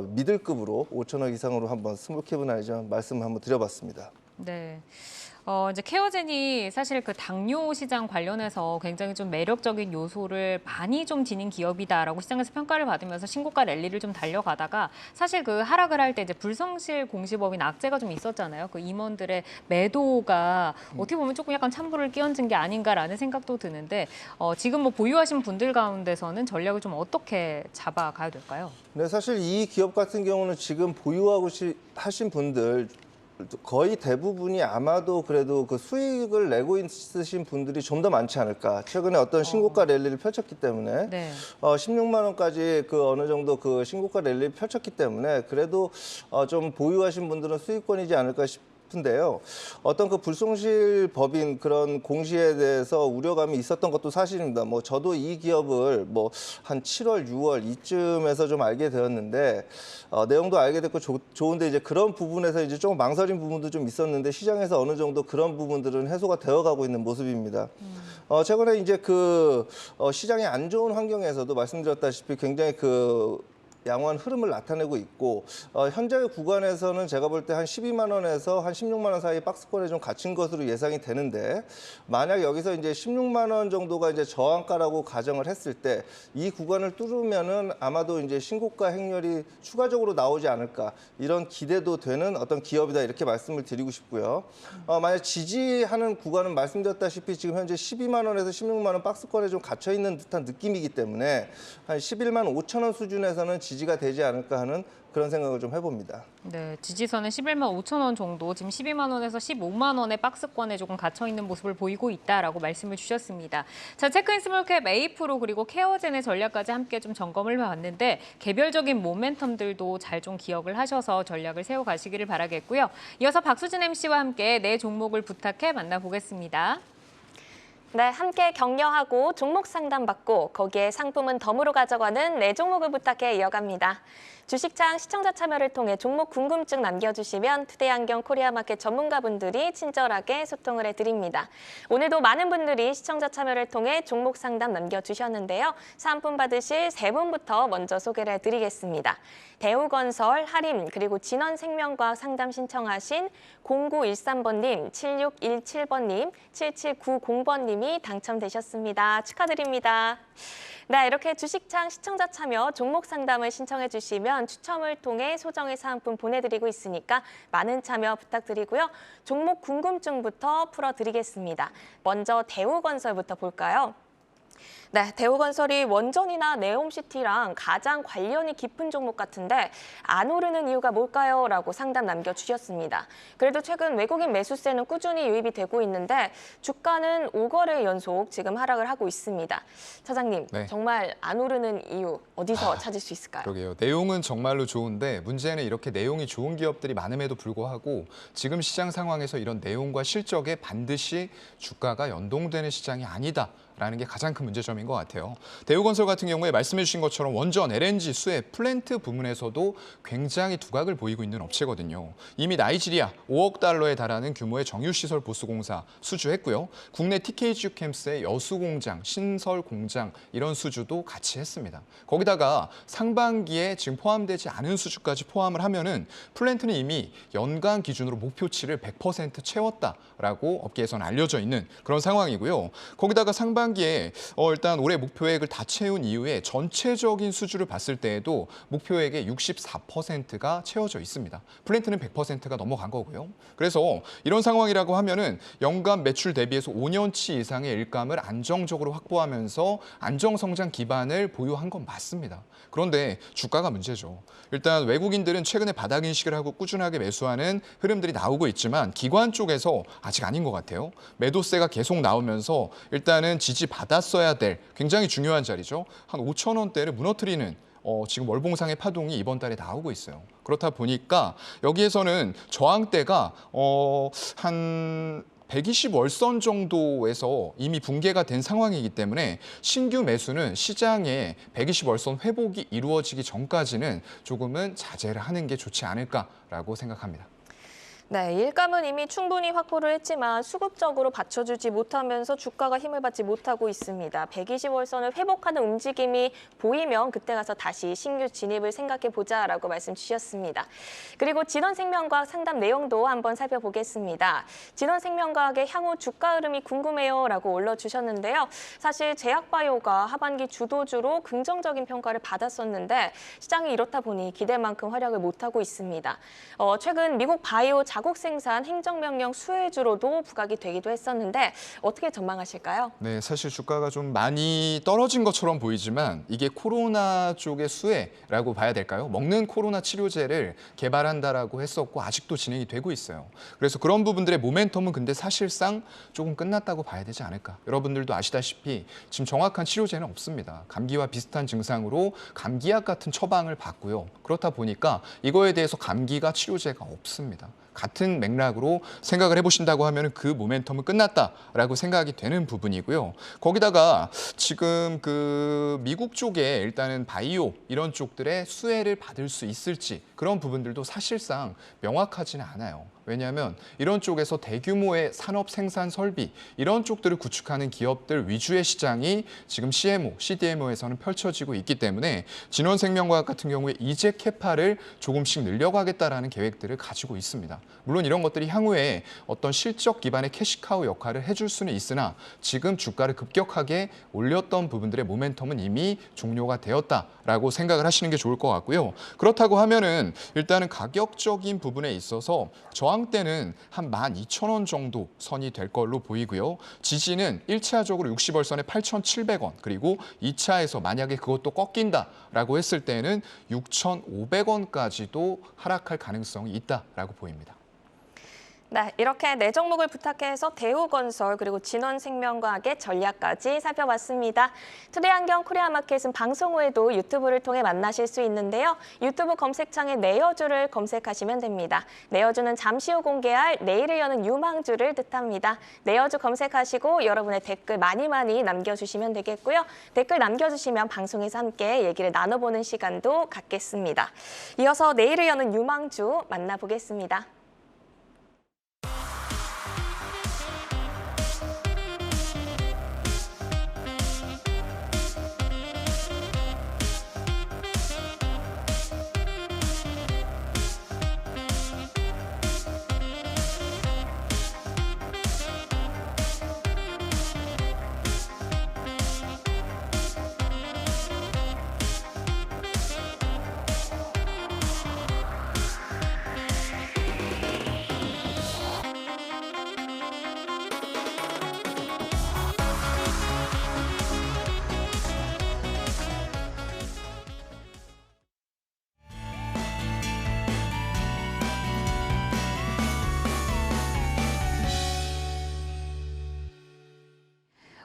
미들급으로 5천억 이상으로 한번 스몰캡은 아니지만 말씀을 한번 드려봤습니다. 네. 이제 케어젠이 사실 그 당뇨 시장 관련해서 굉장히 좀 매력적인 요소를 많이 좀 지닌 기업이다라고 시장에서 평가를 받으면서 신고가 랠리를 좀 달려가다가 사실 그 하락을 할 때 이제 불성실 공시법인 악재가 좀 있었잖아요. 그 임원들의 매도가 어떻게 보면 조금 약간 찬물을 끼얹은 게 아닌가라는 생각도 드는데 지금 뭐 보유하신 분들 가운데서는 전략을 좀 어떻게 잡아가야 될까요? 네, 사실 이 기업 같은 경우는 지금 보유하고 하신 분들 거의 대부분이 아마도 그래도 그 수익을 내고 있으신 분들이 좀 더 많지 않을까. 최근에 어떤 신고가 랠리를 펼쳤기 때문에 네. 16만 원까지 그 어느 정도 그 신고가 랠리를 펼쳤기 때문에 그래도 좀 보유하신 분들은 수익권이지 않을까 싶은데요. 어떤 그 불성실 법인 그런 공시에 대해서 우려감이 있었던 것도 사실입니다. 뭐 저도 이 기업을 뭐 한 7월, 6월 이쯤에서 좀 알게 되었는데 내용도 알게 됐고 좋은데 이제 그런 부분에서 이제 조금 망설인 부분도 좀 있었는데 시장에서 어느 정도 그런 부분들은 해소가 되어가고 있는 모습입니다. 최근에 이제 그 시장이 안 좋은 환경에서도 말씀드렸다시피 굉장히 그 양호한 흐름을 나타내고 있고 현재 구간에서는 제가 볼 때 한 12만 원에서 한 16만 원 사이 박스권에 좀 갇힌 것으로 예상이 되는데 만약 여기서 이제 16만 원 정도가 이제 저항가라고 가정을 했을 때 이 구간을 뚫으면은 아마도 이제 신고가 행렬이 추가적으로 나오지 않을까 이런 기대도 되는 어떤 기업이다 이렇게 말씀을 드리고 싶고요. 만약 지지하는 구간은 말씀드렸다시피 지금 현재 12만 원에서 16만 원 박스권에 좀 갇혀 있는 듯한 느낌이기 때문에 한 11만 5천 원 수준에서는 지지가 되지 않을까 하는 그런 생각을 좀 해봅니다. 네, 지지선은 11만 5천 원 정도, 지금 12만 원에서 15만 원의 박스권에 조금 갇혀 있는 모습을 보이고 있다라고 말씀을 주셨습니다. 자, 체크인 스몰캡 A-프로 그리고 케어젠의 전략까지 함께 좀 점검을 해봤는데 개별적인 모멘텀들도 잘 좀 기억을 하셔서 전략을 세워가시기를 바라겠고요. 이어서 박수진 MC와 함께 네 종목을 부탁해 만나보겠습니다. 네, 함께 격려하고 종목 상담받고 거기에 상품은 덤으로 가져가는 네 종목을 부탁해 이어갑니다. 주식창 시청자 참여를 통해 종목 궁금증 남겨주시면 투데이안경 코리아마켓 전문가분들이 친절하게 소통을 해드립니다. 오늘도 많은 분들이 시청자 참여를 통해 종목 상담 남겨주셨는데요. 상품 받으실 세 분부터 먼저 소개를 해드리겠습니다. 대우건설, 하림, 그리고 진원생명과학 상담 신청하신 0913번님, 7617번님, 7790번님이 당첨되셨습니다. 축하드립니다. 네, 이렇게 주식창 시청자 참여 종목 상담을 신청해 주시면 추첨을 통해 소정의 사은품 보내드리고 있으니까 많은 참여 부탁드리고요. 종목 궁금증부터 풀어드리겠습니다. 먼저 대우건설부터 볼까요? 네, 대우건설이 원전이나 네옴시티랑 가장 관련이 깊은 종목 같은데 안 오르는 이유가 뭘까요? 라고 상담 남겨주셨습니다. 그래도 최근 외국인 매수세는 꾸준히 유입이 되고 있는데 주가는 5거래 연속 지금 하락을 하고 있습니다. 차장님, 네. 정말 안 오르는 이유 어디서 찾을 수 있을까요? 그러게요. 내용은 정말로 좋은데 문제는 이렇게 내용이 좋은 기업들이 많음에도 불구하고 지금 시장 상황에서 이런 내용과 실적에 반드시 주가가 연동되는 시장이 아니다라는 게 가장 큰 문제점인 것 같아요. 대우건설 같은 경우에 말씀해 주신 것처럼 원전, LNG, 수해, 플랜트 부문에서도 굉장히 두각을 보이고 있는 업체거든요. 이미 나이지리아 5억 달러에 달하는 규모의 정유시설 보수공사 수주했고요. 국내 TKGU 캠스의 여수공장, 신설공장 이런 수주도 같이 했습니다. 거기다가 상반기에 지금 포함되지 않은 수주까지 포함을 하면은 플랜트는 이미 연간 기준으로 목표치를 100% 채웠다라고 업계에서는 알려져 있는 그런 상황이고요. 거기다가 상반기 하반기에 일단 올해 목표액을 다 채운 이후에 전체적인 수주를 봤을 때에도 목표액의 64%가 채워져 있습니다. 플랜트는 100%가 넘어간 거고요. 그래서 이런 상황이라고 하면은 연간 매출 대비해서 5년치 이상의 일감을 안정적으로 확보하면서 안정성장 기반을 보유한 건 맞습니다. 그런데 주가가 문제죠. 일단 외국인들은 최근에 바닥 인식을 하고 꾸준하게 매수하는 흐름들이 나오고 있지만 기관 쪽에서 아직 아닌 것 같아요. 매도세가 계속 나오면서 일단은 지지받았어야 될 굉장히 중요한 자리죠. 한 5천 원대를 무너뜨리는 지금 월봉상의 파동이 이번 달에 나오고 있어요. 그렇다 보니까 여기에서는 저항대가 한 120월선 정도에서 이미 붕괴가 된 상황이기 때문에 신규 매수는 시장에 120월선 회복이 이루어지기 전까지는 조금은 자제를 하는 게 좋지 않을까라고 생각합니다. 네, 일감은 이미 충분히 확보를 했지만 수급적으로 받쳐주지 못하면서 주가가 힘을 받지 못하고 있습니다. 120월선을 회복하는 움직임이 보이면 그때 가서 다시 신규 진입을 생각해보자라고 말씀 주셨습니다. 그리고 진원생명과학 상담 내용도 한번 살펴보겠습니다. 진원생명과학의 향후 주가 흐름이 궁금해요라고 올려주셨는데요. 사실 제약바이오가 하반기 주도주로 긍정적인 평가를 받았었는데 시장이 이렇다 보니 기대만큼 활약을 못하고 있습니다. 최근 미국 바이오 자국 생산 행정명령 수혜주로도 부각이 되기도 했었는데 어떻게 전망하실까요? 네, 사실 주가가 좀 많이 떨어진 것처럼 보이지만 이게 코로나 쪽의 수혜라고 봐야 될까요? 먹는 코로나 치료제를 개발한다라고 했었고 아직도 진행이 되고 있어요. 그래서 그런 부분들의 모멘텀은 근데 사실상 조금 끝났다고 봐야 되지 않을까. 여러분들도 아시다시피 지금 정확한 치료제는 없습니다. 감기와 비슷한 증상으로 감기약 같은 처방을 받고요. 그렇다 보니까 이거에 대해서 감기가 치료제가 없습니다. 같은 맥락으로 생각을 해보신다고 하면 그 모멘텀은 끝났다라고 생각이 되는 부분이고요. 거기다가 지금 그 미국 쪽에 일단은 바이오 이런 쪽들의 수혜를 받을 수 있을지 그런 부분들도 사실상 명확하지는 않아요. 왜냐하면 이런 쪽에서 대규모의 산업 생산 설비 이런 쪽들을 구축하는 기업들 위주의 시장이 지금 CMO, CDMO에서는 펼쳐지고 있기 때문에 진원생명과학 같은 경우에 이제 캐파를 조금씩 늘려가겠다라는 계획들을 가지고 있습니다. 물론 이런 것들이 향후에 어떤 실적 기반의 캐시카우 역할을 해줄 수는 있으나 지금 주가를 급격하게 올렸던 부분들의 모멘텀은 이미 종료가 되었다라고 생각을 하시는 게 좋을 것 같고요. 그렇다고 하면은 일단은 가격적인 부분에 있어서 저항대는 한 12,000원 정도 선이 될 걸로 보이고요. 지지는 1차적으로 60월선에 8,700원 그리고 2차에서 만약에 그것도 꺾인다라고 했을 때는 6,500원까지도 하락할 가능성이 있다라고 보입니다. 네, 이렇게 네 종목을 부탁해서 대우건설 그리고 진원생명과학의 전략까지 살펴봤습니다. 투데이안경 코리아마켓은 방송 후에도 유튜브를 통해 만나실 수 있는데요. 유튜브 검색창에 내여주를 검색하시면 됩니다. 내여주는 잠시 후 공개할 내일을 여는 유망주를 뜻합니다. 내여주 검색하시고 여러분의 댓글 많이 남겨주시면 되겠고요. 댓글 남겨주시면 방송에서 함께 얘기를 나눠보는 시간도 갖겠습니다. 이어서 내일을 여는 유망주 만나보겠습니다.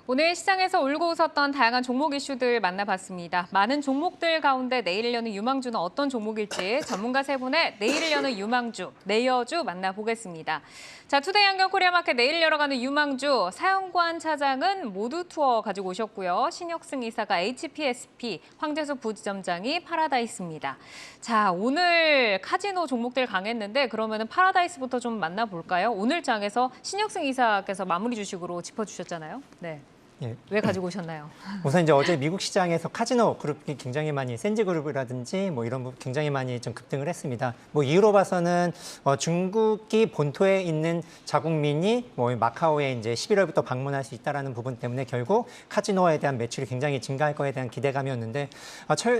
오늘 시장에서 울고 웃었던 다양한 종목 이슈들 만나봤습니다. 많은 종목들 가운데 내일을 여는 유망주는 어떤 종목일지 전문가 세 분의 내일을 여는 유망주, 내여주 만나보겠습니다. 자, 투데이 안경 코리아마켓 내일을 열어가는 유망주, 사연관 차장은 모두 투어 가지고 오셨고요. 신혁승 이사가 HPSP, 황재수 부지점장이 파라다이스입니다. 자, 오늘 카지노 종목들 강했는데 그러면 파라다이스부터 좀 만나볼까요? 오늘 장에서 신혁승 이사께서 마무리 주식으로 짚어주셨잖아요. 네. 예. 왜 가지고 오셨나요? 우선 이제 어제 미국 시장에서 카지노 그룹이 굉장히 많이 센즈 그룹이라든지 뭐 이런 부분 굉장히 많이 좀 급등을 했습니다. 뭐 이유로 봐서는 중국이 본토에 있는 자국민이 뭐 마카오에 이제 11월부터 방문할 수 있다라는 부분 때문에 결국 카지노에 대한 매출이 굉장히 증가할 거에 대한 기대감이었는데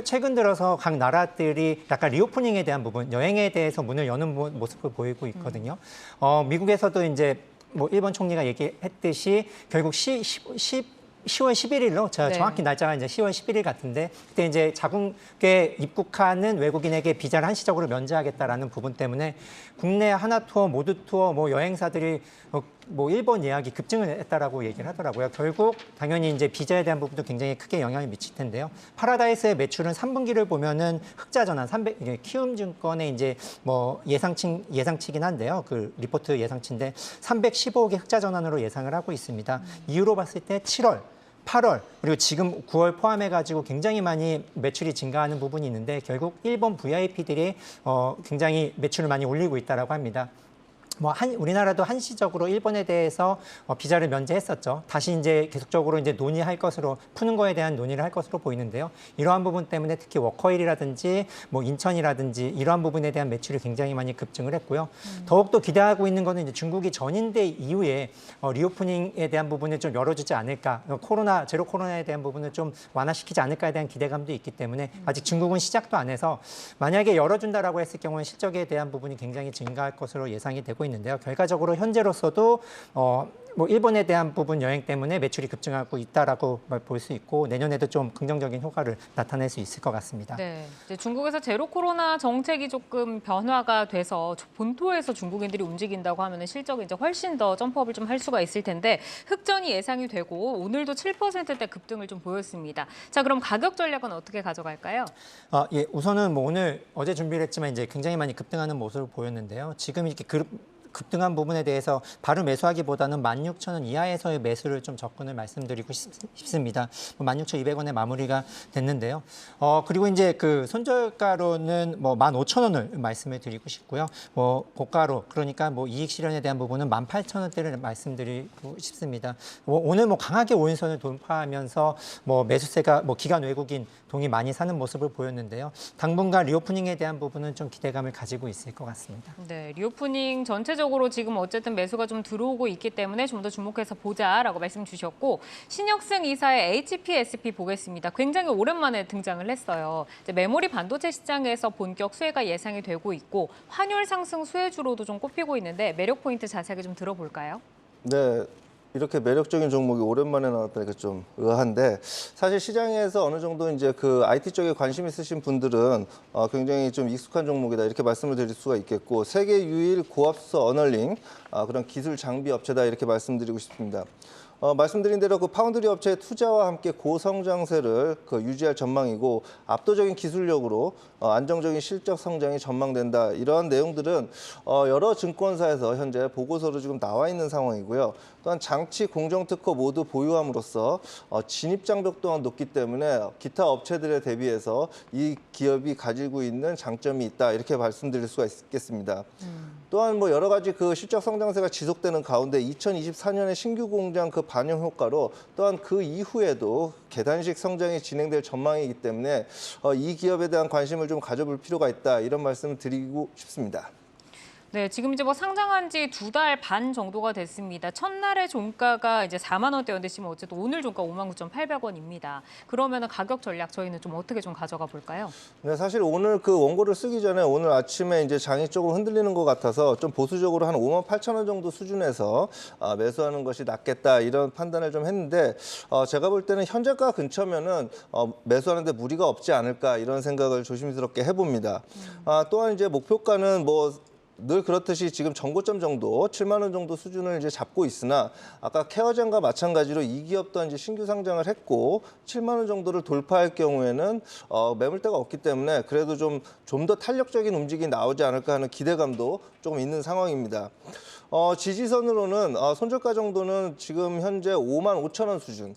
최근 들어서 각 나라들이 약간 리오프닝에 대한 부분, 여행에 대해서 문을 여는 모습을 보이고 있거든요. 미국에서도 이제 뭐 일본 총리가 얘기했듯이 결국 10월 11일로 제가 네. 정확히 날짜가 이제 10월 11일 같은데 그때 이제 자국에 입국하는 외국인에게 비자를 한시적으로 면제하겠다라는 부분 때문에 국내 하나 투어, 모두 투어 뭐 여행사들이 뭐 일본 예약이 급증을 했다라고 얘기를 하더라고요. 결국 당연히 이제 비자에 대한 부분도 굉장히 크게 영향을 미칠 텐데요. 파라다이스의 매출은 3분기를 보면은 흑자 전환 300 이게 키움증권의 이제 뭐 예상치긴 한데요. 그 리포트 예상치인데 315억의 흑자 전환으로 예상을 하고 있습니다. 이유로 봤을 때 7월 8월 그리고 지금 9월 포함해가지고 굉장히 많이 매출이 증가하는 부분이 있는데 결국 일본 VIP들이 굉장히 매출을 많이 올리고 있다라고 합니다. 우리나라도 한시적으로 일본에 대해서 비자를 면제했었죠. 다시 이제 계속적으로 이제 논의할 것으로 푸는 거에 대한 논의를 할 것으로 보이는데요. 이러한 부분 때문에 특히 워커힐이라든지 뭐 인천이라든지 이러한 부분에 대한 매출이 굉장히 많이 급증을 했고요. 더욱더 기대하고 있는 거는 이제 중국이 전인대 이후에 리오프닝에 대한 부분을 좀 열어주지 않을까, 제로 코로나에 대한 부분을 좀 완화시키지 않을까에 대한 기대감도 있기 때문에 아직 중국은 시작도 안 해서 만약에 열어준다라고 했을 경우는 실적에 대한 부분이 굉장히 증가할 것으로 예상이 되고 있는데요. 결과적으로 현재로서도 뭐 일본에 대한 부분 여행 때문에 매출이 급증하고 있다라고 볼 수 있고 내년에도 좀 긍정적인 효과를 나타낼 수 있을 것 같습니다. 네, 이제 중국에서 제로 코로나 정책이 조금 변화가 돼서 본토에서 중국인들이 움직인다고 하면 실적이 이제 훨씬 더 점프업을 좀 할 수가 있을 텐데 흑전이 예상이 되고 오늘도 7%대 급등을 좀 보였습니다. 자, 그럼 가격 전략은 어떻게 가져갈까요? 예, 우선은 뭐 어제 준비를 했지만 이제 굉장히 많이 급등하는 모습을 보였는데요. 지금 이렇게 급등한 부분에 대해서 바로 매수하기보다는 16,000원 이하에서의 매수를 좀 접근을 말씀드리고 싶습니다. 16,200원에 마무리가 됐는데요. 그리고 이제 그 손절가로는 뭐 15,000원을 말씀을 드리고 싶고요. 뭐 고가로 그러니까 뭐 이익 실현에 대한 부분은 18,000원대를 말씀드리고 싶습니다. 오늘 뭐 강하게 5인선을 돌파하면서 뭐 매수세가 뭐 기관 외국인 동이 많이 사는 모습을 보였는데요. 당분간 리오프닝에 대한 부분은 좀 기대감을 가지고 있을 것 같습니다. 네, 리오프닝 전체적으로 지금 어쨌든 매수가 좀 들어오고 있기 때문에 좀 더 주목해서 보자라고 말씀 주셨고 신혁승 이사의 HPSP 보겠습니다. 굉장히 오랜만에 등장을 했어요. 이제 메모리 반도체 시장에서 본격 수혜가 예상이 되고 있고 환율 상승 수혜주로도 좀 꼽히고 있는데 매력 포인트 자세하게 좀 들어볼까요? 네. 이렇게 매력적인 종목이 오랜만에 나왔다니까 좀 의아한데 사실 시장에서 어느 정도 이제 그 IT 쪽에 관심 있으신 분들은 굉장히 좀 익숙한 종목이다 이렇게 말씀을 드릴 수가 있겠고 세계 유일 고압수 언어링 그런 기술 장비 업체다 이렇게 말씀드리고 싶습니다. 말씀드린 대로 그 파운드리 업체의 투자와 함께 고성장세를 유지할 전망이고 압도적인 기술력으로 안정적인 실적 성장이 전망된다. 이러한 내용들은 여러 증권사에서 현재 보고서로 지금 나와 있는 상황이고요. 또한 장치, 공정 특허 모두 보유함으로써 진입 장벽 또한 높기 때문에 기타 업체들에 대비해서 이 기업이 가지고 있는 장점이 있다. 이렇게 말씀드릴 수가 있겠습니다. 또한 뭐 여러 가지 그 실적 성장세가 지속되는 가운데 2024년에 신규 공장 그 반영 효과로 또한 그 이후에도 계단식 성장이 진행될 전망이기 때문에 이 기업에 대한 관심을 좀 가져볼 필요가 있다 이런 말씀을 드리고 싶습니다. 네, 지금 이제 뭐 상장한 지 2달 반 정도가 됐습니다. 첫날의 종가가 이제 4만 원대였는데 지금 어쨌든 오늘 종가 59,800원입니다. 그러면 가격 전략 저희는 좀 어떻게 좀 가져가 볼까요? 네, 사실 오늘 그 원고를 쓰기 전에 오늘 아침에 이제 장이 조금 흔들리는 것 같아서 좀 보수적으로 한 58,000원 정도 수준에서 매수하는 것이 낫겠다 이런 판단을 좀 했는데 제가 볼 때는 현재가 근처면은 매수하는데 무리가 없지 않을까 이런 생각을 조심스럽게 해봅니다. 또한 이제 목표가는 늘 그렇듯이 지금 전고점 정도 7만 원 정도 수준을 이제 잡고 있으나 아까 케어젠과 마찬가지로 이 기업 또한 이제 신규 상장을 했고 7만 원 정도를 돌파할 경우에는 매물대가 없기 때문에 그래도 좀 더 탄력적인 움직임이 나오지 않을까 하는 기대감도 조금 있는 상황입니다. 지지선으로는 손절가 정도는 지금 현재 55,000원 수준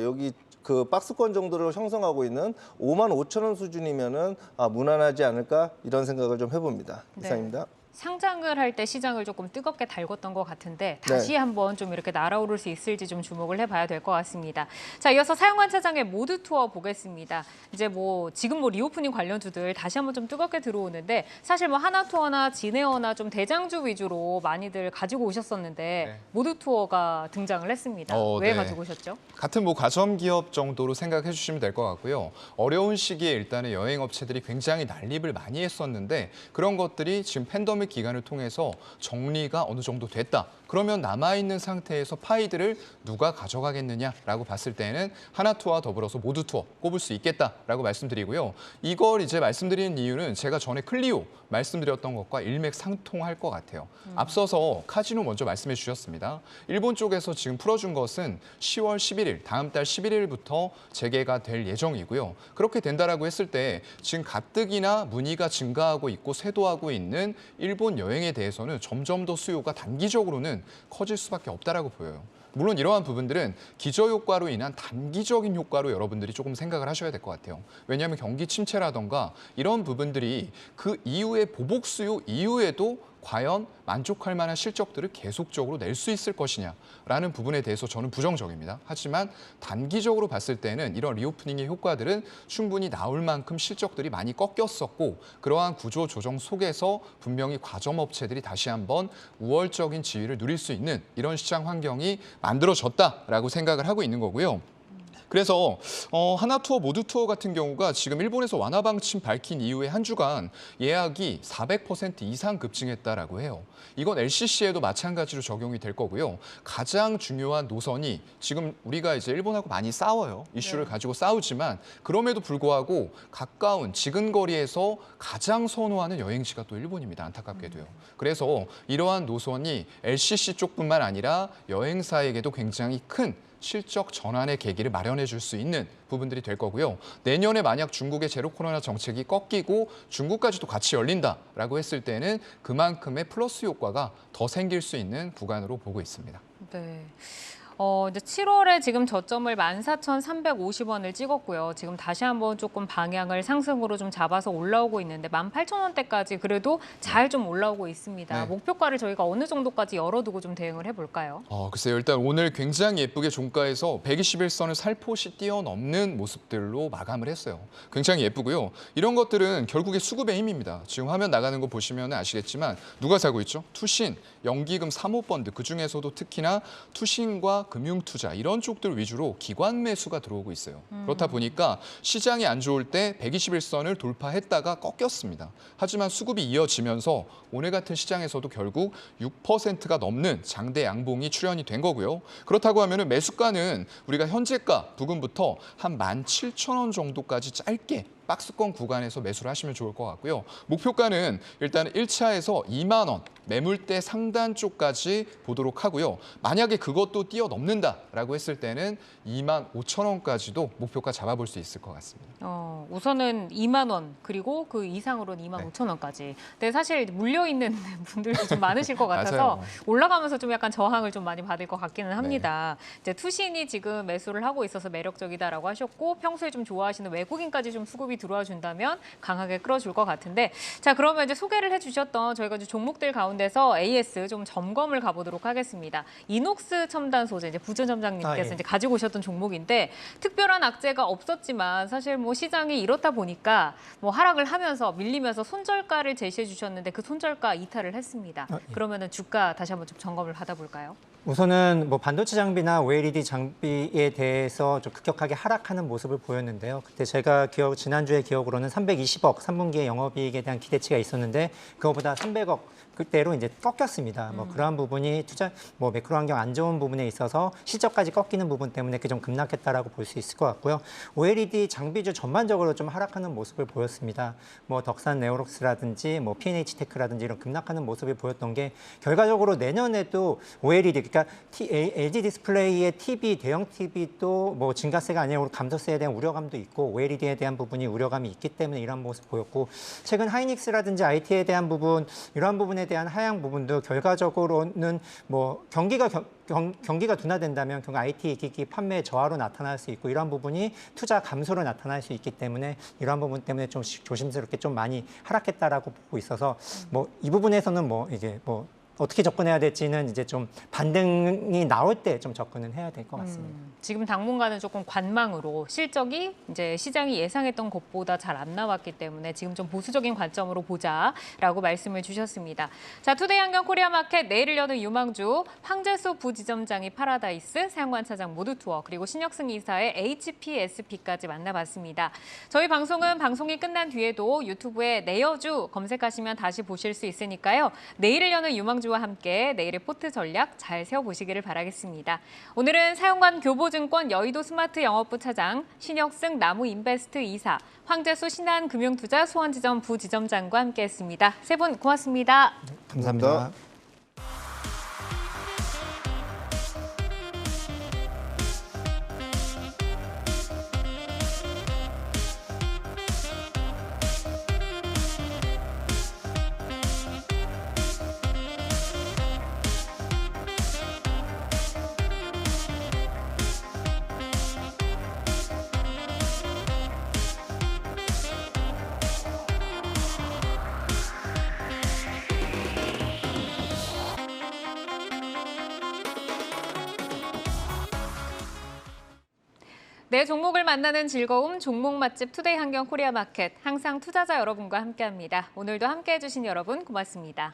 여기 그 박스권 정도를 형성하고 있는 55,000원 수준이면은 무난하지 않을까 이런 생각을 좀 해봅니다. 이상입니다. 상장을 할 때 시장을 조금 뜨겁게 달궜던 것 같은데 다시 한번 좀 이렇게 날아오를 수 있을지 좀 주목을 해봐야 될 것 같습니다. 자, 이어서 사용한 차장의 모드 투어 보겠습니다. 이제 지금 리오프닝 관련주들 다시 한번 좀 뜨겁게 들어오는데 사실 하나투어나 진에어나 좀 대장주 위주로 많이들 가지고 오셨었는데 모드 투어가 등장을 했습니다. 왜 네. 가지고 오셨죠? 같은 가점 기업 정도로 생각해 주시면 될 것 같고요. 어려운 시기에 일단은 여행업체들이 굉장히 난립을 많이 했었는데 그런 것들이 지금 팬데믹 기간을 통해서 정리가 어느 정도 됐다. 그러면 남아있는 상태에서 파이들을 누가 가져가겠느냐라고 봤을 때는 하나투어와 더불어서 모두투어 꼽을 수 있겠다라고 말씀드리고요. 이걸 이제 말씀드리는 이유는 제가 전에 클리오 말씀드렸던 것과 일맥상통할 것 같아요. 앞서서 카지노 먼저 말씀해 주셨습니다. 일본 쪽에서 지금 풀어준 것은 10월 11일, 다음 달 11일부터 재개가 될 예정이고요. 그렇게 된다라고 했을 때 지금 가뜩이나 문의가 증가하고 있고 쇄도하고 있는 일본 여행에 대해서는 점점 더 수요가 단기적으로는 커질 수밖에 없다라고 보여요. 물론 이러한 부분들은 기저효과로 인한 단기적인 효과로 여러분들이 조금 생각을 하셔야 될 것 같아요. 왜냐하면 경기 침체라던가 이런 부분들이 그 이후에 보복 수요 이후에도 과연 만족할 만한 실적들을 계속적으로 낼 수 있을 것이냐라는 부분에 대해서 저는 부정적입니다. 하지만 단기적으로 봤을 때는 이런 리오프닝의 효과들은 충분히 나올 만큼 실적들이 많이 꺾였었고 그러한 구조 조정 속에서 분명히 과점업체들이 다시 한번 우월적인 지위를 누릴 수 있는 이런 시장 환경이 만들어졌다라고 생각을 하고 있는 거고요. 그래서 하나투어, 모두투어 같은 경우가 지금 일본에서 완화 방침 밝힌 이후에 한 주간 예약이 400% 이상 급증했다라고 해요. 이건 LCC에도 마찬가지로 적용이 될 거고요. 가장 중요한 노선이 지금 우리가 이제 일본하고 많이 싸워요. 이슈를 가지고 싸우지만 그럼에도 불구하고 가까운 지근거리에서 가장 선호하는 여행지가 또 일본입니다. 안타깝게도요. 그래서 이러한 노선이 LCC 쪽뿐만 아니라 여행사에게도 굉장히 큰 실적 전환의 계기를 마련해 줄 수 있는 부분들이 될 거고요. 내년에 만약 중국의 제로 코로나 정책이 꺾이고 중국까지도 같이 열린다라고 했을 때는 그만큼의 플러스 효과가 더 생길 수 있는 구간으로 보고 있습니다. 네. 이제 7월에 지금 저점을 14,350원을 찍었고요. 지금 다시 한번 조금 방향을 상승으로 좀 잡아서 올라오고 있는데 18,000원대까지 그래도 잘 좀 올라오고 있습니다. 네. 목표가를 저희가 어느 정도까지 열어두고 좀 대응을 해볼까요? 글쎄요. 일단 오늘 굉장히 예쁘게 종가에서 121선을 살포시 뛰어넘는 모습들로 마감을 했어요. 굉장히 예쁘고요. 이런 것들은 결국에 수급의 힘입니다. 지금 화면 나가는 거 보시면 아시겠지만 누가 사고 있죠? 투신, 연기금, 사모펀드 그중에서도 특히나 투신과 금융투자 이런 쪽들 위주로 기관 매수가 들어오고 있어요. 그렇다 보니까 시장이 안 좋을 때 121선을 돌파했다가 꺾였습니다. 하지만 수급이 이어지면서 오늘 같은 시장에서도 결국 6%가 넘는 장대 양봉이 출현이 된 거고요. 그렇다고 하면 매수가는 우리가 현재가 부근부터 한 17,000원 정도까지 짧게 박스권 구간에서 매수를 하시면 좋을 것 같고요. 목표가는 일단 1차에서 2만 원, 매물대 상단 쪽까지 보도록 하고요. 만약에 그것도 뛰어넘는다라고 했을 때는 2만 5천 원까지도 목표가 잡아볼 수 있을 것 같습니다. 우선은 2만 원 그리고 그 이상으로는 2만 5천 원까지. 근데 사실 물려있는 분들도 좀 많으실 것 같아서 맞아요. 올라가면서 좀 약간 저항을 좀 많이 받을 것 같기는 합니다. 이제 투신이 지금 매수를 하고 있어서 매력적이다라고 하셨고 평소에 좀 좋아하시는 외국인까지 좀 수급이 들어와 준다면 강하게 끌어줄 것 같은데 자 그러면 이제 소개를 해주셨던 저희가 이제 종목들 가운데서 AS 좀 점검을 가보도록 하겠습니다. 이녹스 첨단 소재 이제 부전점장님께서 이제 가지고 오셨던 종목인데 특별한 악재가 없었지만 사실 시장이 이렇다 보니까 하락을 하면서 밀리면서 손절가를 제시해 주셨는데 그 손절가 이탈을 했습니다. 그러면은 주가 다시 한번 좀 점검을 받아볼까요? 우선은 반도체 장비나 OLED 장비에 대해서 좀 급격하게 하락하는 모습을 보였는데요. 그때 제가 지난주에 기억으로는 320억 3분기의 영업이익에 대한 기대치가 있었는데 그거보다 300억 그때로 이제 꺾였습니다. 그러한 부분이 매크로 환경 안 좋은 부분에 있어서 실적까지 꺾이는 부분 때문에 좀 급락했다라고 볼 수 있을 것 같고요. OLED 장비주 전반적으로 좀 하락하는 모습을 보였습니다. 덕산 네오록스라든지 P&H 테크라든지 이런 급락하는 모습을 보였던 게 결과적으로 내년에도 OLED 그러니까 LG 디스플레이의 TV 대형 TV도 증가세가 아니라 감소세에 대한 우려감도 있고 OLED에 대한 부분이 우려감이 있기 때문에 이런 모습 보였고 최근 하이닉스라든지 IT에 대한 부분 이러한 부분에 대한 하향 부분도 결과적으로는 뭐 경기가 둔화된다면 결국 IT 기기 판매 저하로 나타날 수 있고 이러한 부분이 투자 감소로 나타날 수 있기 때문에 이러한 부분 때문에 좀 조심스럽게 좀 많이 하락했다라고 보고 있어서 뭐 이 부분에서는 뭐 이게 뭐 어떻게 접근해야 될지는 이제 좀 반등이 나올 때 좀 접근은 해야 될 것 같습니다. 지금 당분간은 조금 관망으로 실적이 이제 시장이 예상했던 것보다 잘 안 나왔기 때문에 지금 좀 보수적인 관점으로 보자라고 말씀을 주셨습니다. 자, 투데이 한경 코리아마켓 내일을 여는 유망주 황재수 부지점장이 파라다이스, 사용관 차장 모두 투어 그리고 신혁승 이사의 HPSP까지 만나봤습니다. 저희 방송은 방송이 끝난 뒤에도 유튜브에 내여주 검색하시면 다시 보실 수 있으니까요. 내일을 여는 유망주와 함께 내일의 포트 전략 잘 세워보시기를 바라겠습니다. 오늘은 사용관 교보증권 여의도 스마트 영업부 차장, 신혁승 나무인베스트 이사, 황재수 신한금융투자 수원지점 부지점장과 함께했습니다. 세 분 고맙습니다. 감사합니다. 내 종목을 만나는 즐거움, 종목 맛집 투데이 한경 코리아마켓. 항상 투자자 여러분과 함께합니다. 오늘도 함께해 주신 여러분 고맙습니다.